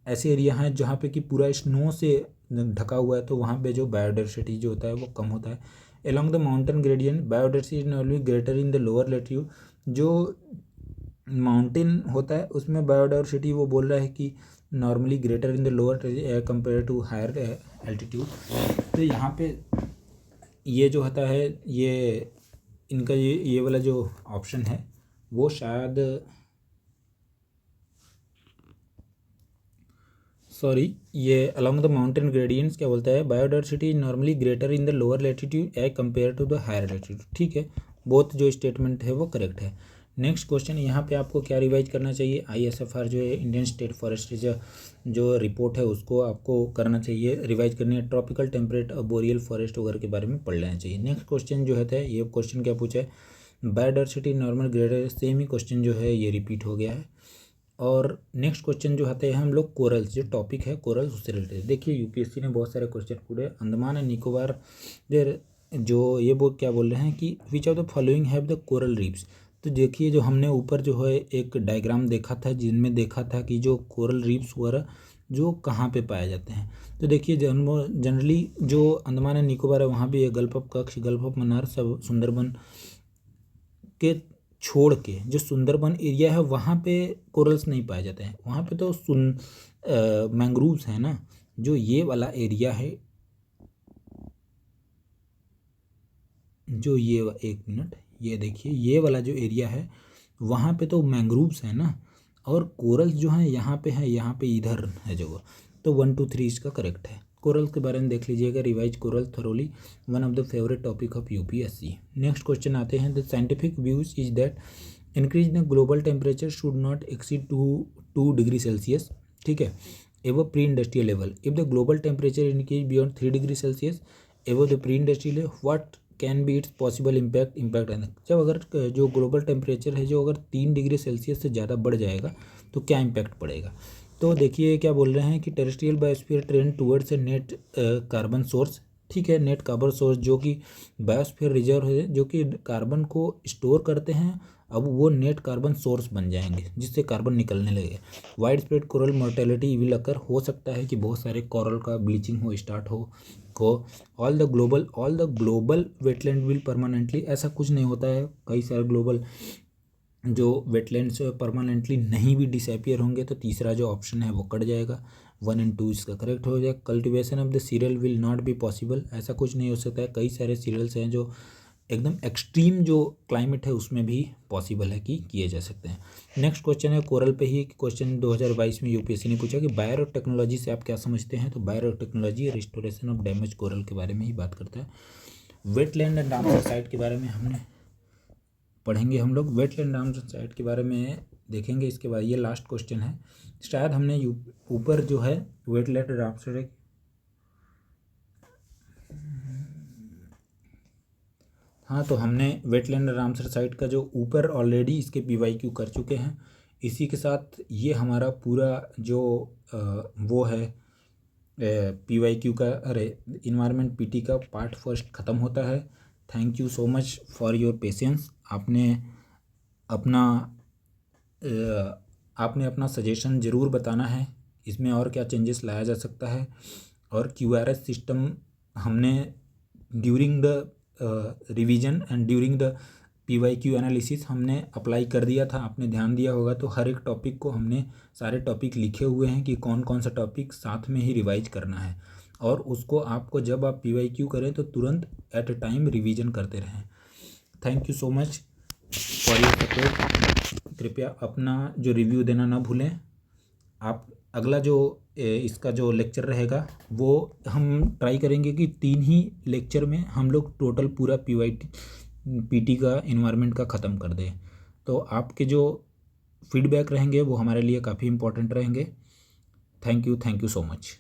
ऐसे एरिया हैं जहाँ पे कि पूरा स्नो से ढका हुआ है, तो वहाँ पे जो बायोडाइवर्सिटी जो होता है वो कम होता है। Along the mountain gradient biodiversity is normally greater in the lower latitude. जो माउंटेन होता है उसमें बायोडाइवर्सिटी वो बोल रहा है कि normally greater in the lower compare to higher altitude. तो यहाँ पे ये जो होता है ये इनका ये वाला जो ऑप्शन है वो शायद ये अलॉन्ग द माउंटेन ग्रेडियंट्स क्या बोलता है, biodiversity normally greater in the lower latitude as compare to the higher latitude. ठीक है, बोथ जो स्टेटमेंट है वो करेक्ट है। नेक्स्ट क्वेश्चन यहाँ पे आपको क्या रिवाइज करना चाहिए, ISFR जो है इंडियन स्टेट फॉरेस्ट्री जो रिपोर्ट है उसको आपको करना चाहिए, रिवाइज करनी है। ट्रॉपिकल टेम्परेट और बोरियल फॉरेस्ट वगैरह के बारे में पढ़ लेना चाहिए। नेक्स्ट क्वेश्चन जो है ये क्वेश्चन क्या पूछा है, बायोडाइवर्सिटी नॉर्मल ग्रेटर, सेम ही क्वेश्चन जो है ये रिपीट हो गया है। और नेक्स्ट क्वेश्चन जो आते हैं हम लोग कोरल्स, जो टॉपिक है कोरल्स उससे रिलेटेड। देखिए यूपीएससी ने बहुत सारे क्वेश्चन पूछे। अंडमान एंड निकोबार जो ये वो क्या बोल रहे हैं कि विच of the following have the coral reefs. तो देखिए जो हमने ऊपर जो है एक डायग्राम देखा था जिनमें देखा था कि जो कोरल रीफ्स वगैरह जो कहाँ पे पाए जाते हैं। तो देखिए जनरली जो अंडमान एंड निकोबार है वहाँ भी ये gulf of Kutch, gulf of Mannar, सब सुंदरबन के छोड़ के जो सुंदरबन एरिया है वहाँ पे कोरल्स नहीं पाए जाते हैं। वहाँ पे तो मैंग्रोव्स है ना। जो ये वाला एरिया है, जो ये एक मिनट ये देखिए ये वाला जो एरिया है वहाँ पे तो मैंग्रोव्स है ना, और कोरल्स जो हैं यहाँ पे है, यहाँ पे इधर है जगह। तो 1 2 3 इसका करेक्ट है। कोरल के बारे में देख लीजिएगा, revise coral thoroughly, one of the favourite topic of UPSC. Next question आते हैं, the scientific views is that increase the global temperature should not exceed 2 degree Celsius, ठीक है, above pre industrial level. If the global temperature increase beyond 3 degree Celsius above the pre industrial level, what can be its possible impact. जब अगर जो global temperature है जो अगर 3 degree Celsius से ज़्यादा बढ़ जाएगा तो क्या इम्पैक्ट पड़ेगा। तो देखिए क्या बोल रहे हैं कि terrestrial biosphere trend towards a net carbon source, ठीक है, नेट कार्बन सोर्स जो कि बायोस्फीयर रिजर्व है जो कि कार्बन को स्टोर करते हैं, अब वो नेट कार्बन सोर्स बन जाएंगे जिससे कार्बन निकलने लगे। Wide spread coral mortality will occur, हो सकता है कि बहुत सारे कोरल का ब्लीचिंग हो स्टार्ट हो। All the global wetland will permanently, ऐसा कुछ नहीं होता है। कई सारे ग्लोबल जो वेटलैंड्स परमानेंटली नहीं भी डिसअपियर होंगे तो तीसरा जो ऑप्शन है वो कट जाएगा। 1 और 2 इसका करेक्ट हो जाएगा। Cultivation of the serial will not be possible, ऐसा कुछ नहीं हो सकता है। कई सारे सीरियल्स हैं जो एकदम एक्सट्रीम जो क्लाइमेट है उसमें भी पॉसिबल है कि किए जा सकते हैं। नेक्स्ट क्वेश्चन है कोरल पे ही। क्वेश्चन 2022 में यूपीएससी ने पूछा कि बायो टेक्नोलॉजी से आप क्या समझते हैं। तो bio technology restoration of damage coral के बारे में ही बात करता है। वेटलैंड एंड रामसर साइट के बारे में हमने पढ़ेंगे हम लोग। वेटलैंड रामसर साइट के बारे में देखेंगे इसके बाद। ये लास्ट क्वेश्चन है शायद। हमने ऊपर जो है वेटलैंड रामसर, हाँ, तो हमने वेटलैंड रामसर साइट का जो ऊपर ऑलरेडी इसके PYQ कर चुके हैं। इसी के साथ ये हमारा पूरा जो वो है PYQ का, अरे इन्वायरमेंट PT का पार्ट फर्स्ट ख़त्म होता है। Thank you so much for your patience. आपने अपना सजेशन ज़रूर बताना है इसमें और क्या चेंजेस लाया जा सकता है। और QRS सिस्टम हमने during the revision and during the PYQ analysis हमने अप्लाई कर दिया था, आपने ध्यान दिया होगा। तो हर एक टॉपिक को हमने सारे टॉपिक लिखे हुए हैं कि कौन कौन सा टॉपिक साथ में ही रिवाइज करना है, और उसको आपको जब आप PYQ करें तो तुरंत एट अ टाइम रिवीजन करते रहें। Thank you so much for your support. कृपया अपना जो रिव्यू देना ना भूलें। आप अगला जो इसका जो लेक्चर रहेगा वो हम ट्राई करेंगे कि 3 ही लेक्चर में हम लोग टोटल पूरा PT का इन्वायरमेंट का ख़त्म कर दें। तो आपके जो फीडबैक रहेंगे वो हमारे लिए काफ़ी इम्पोर्टेंट रहेंगे। Thank you so much.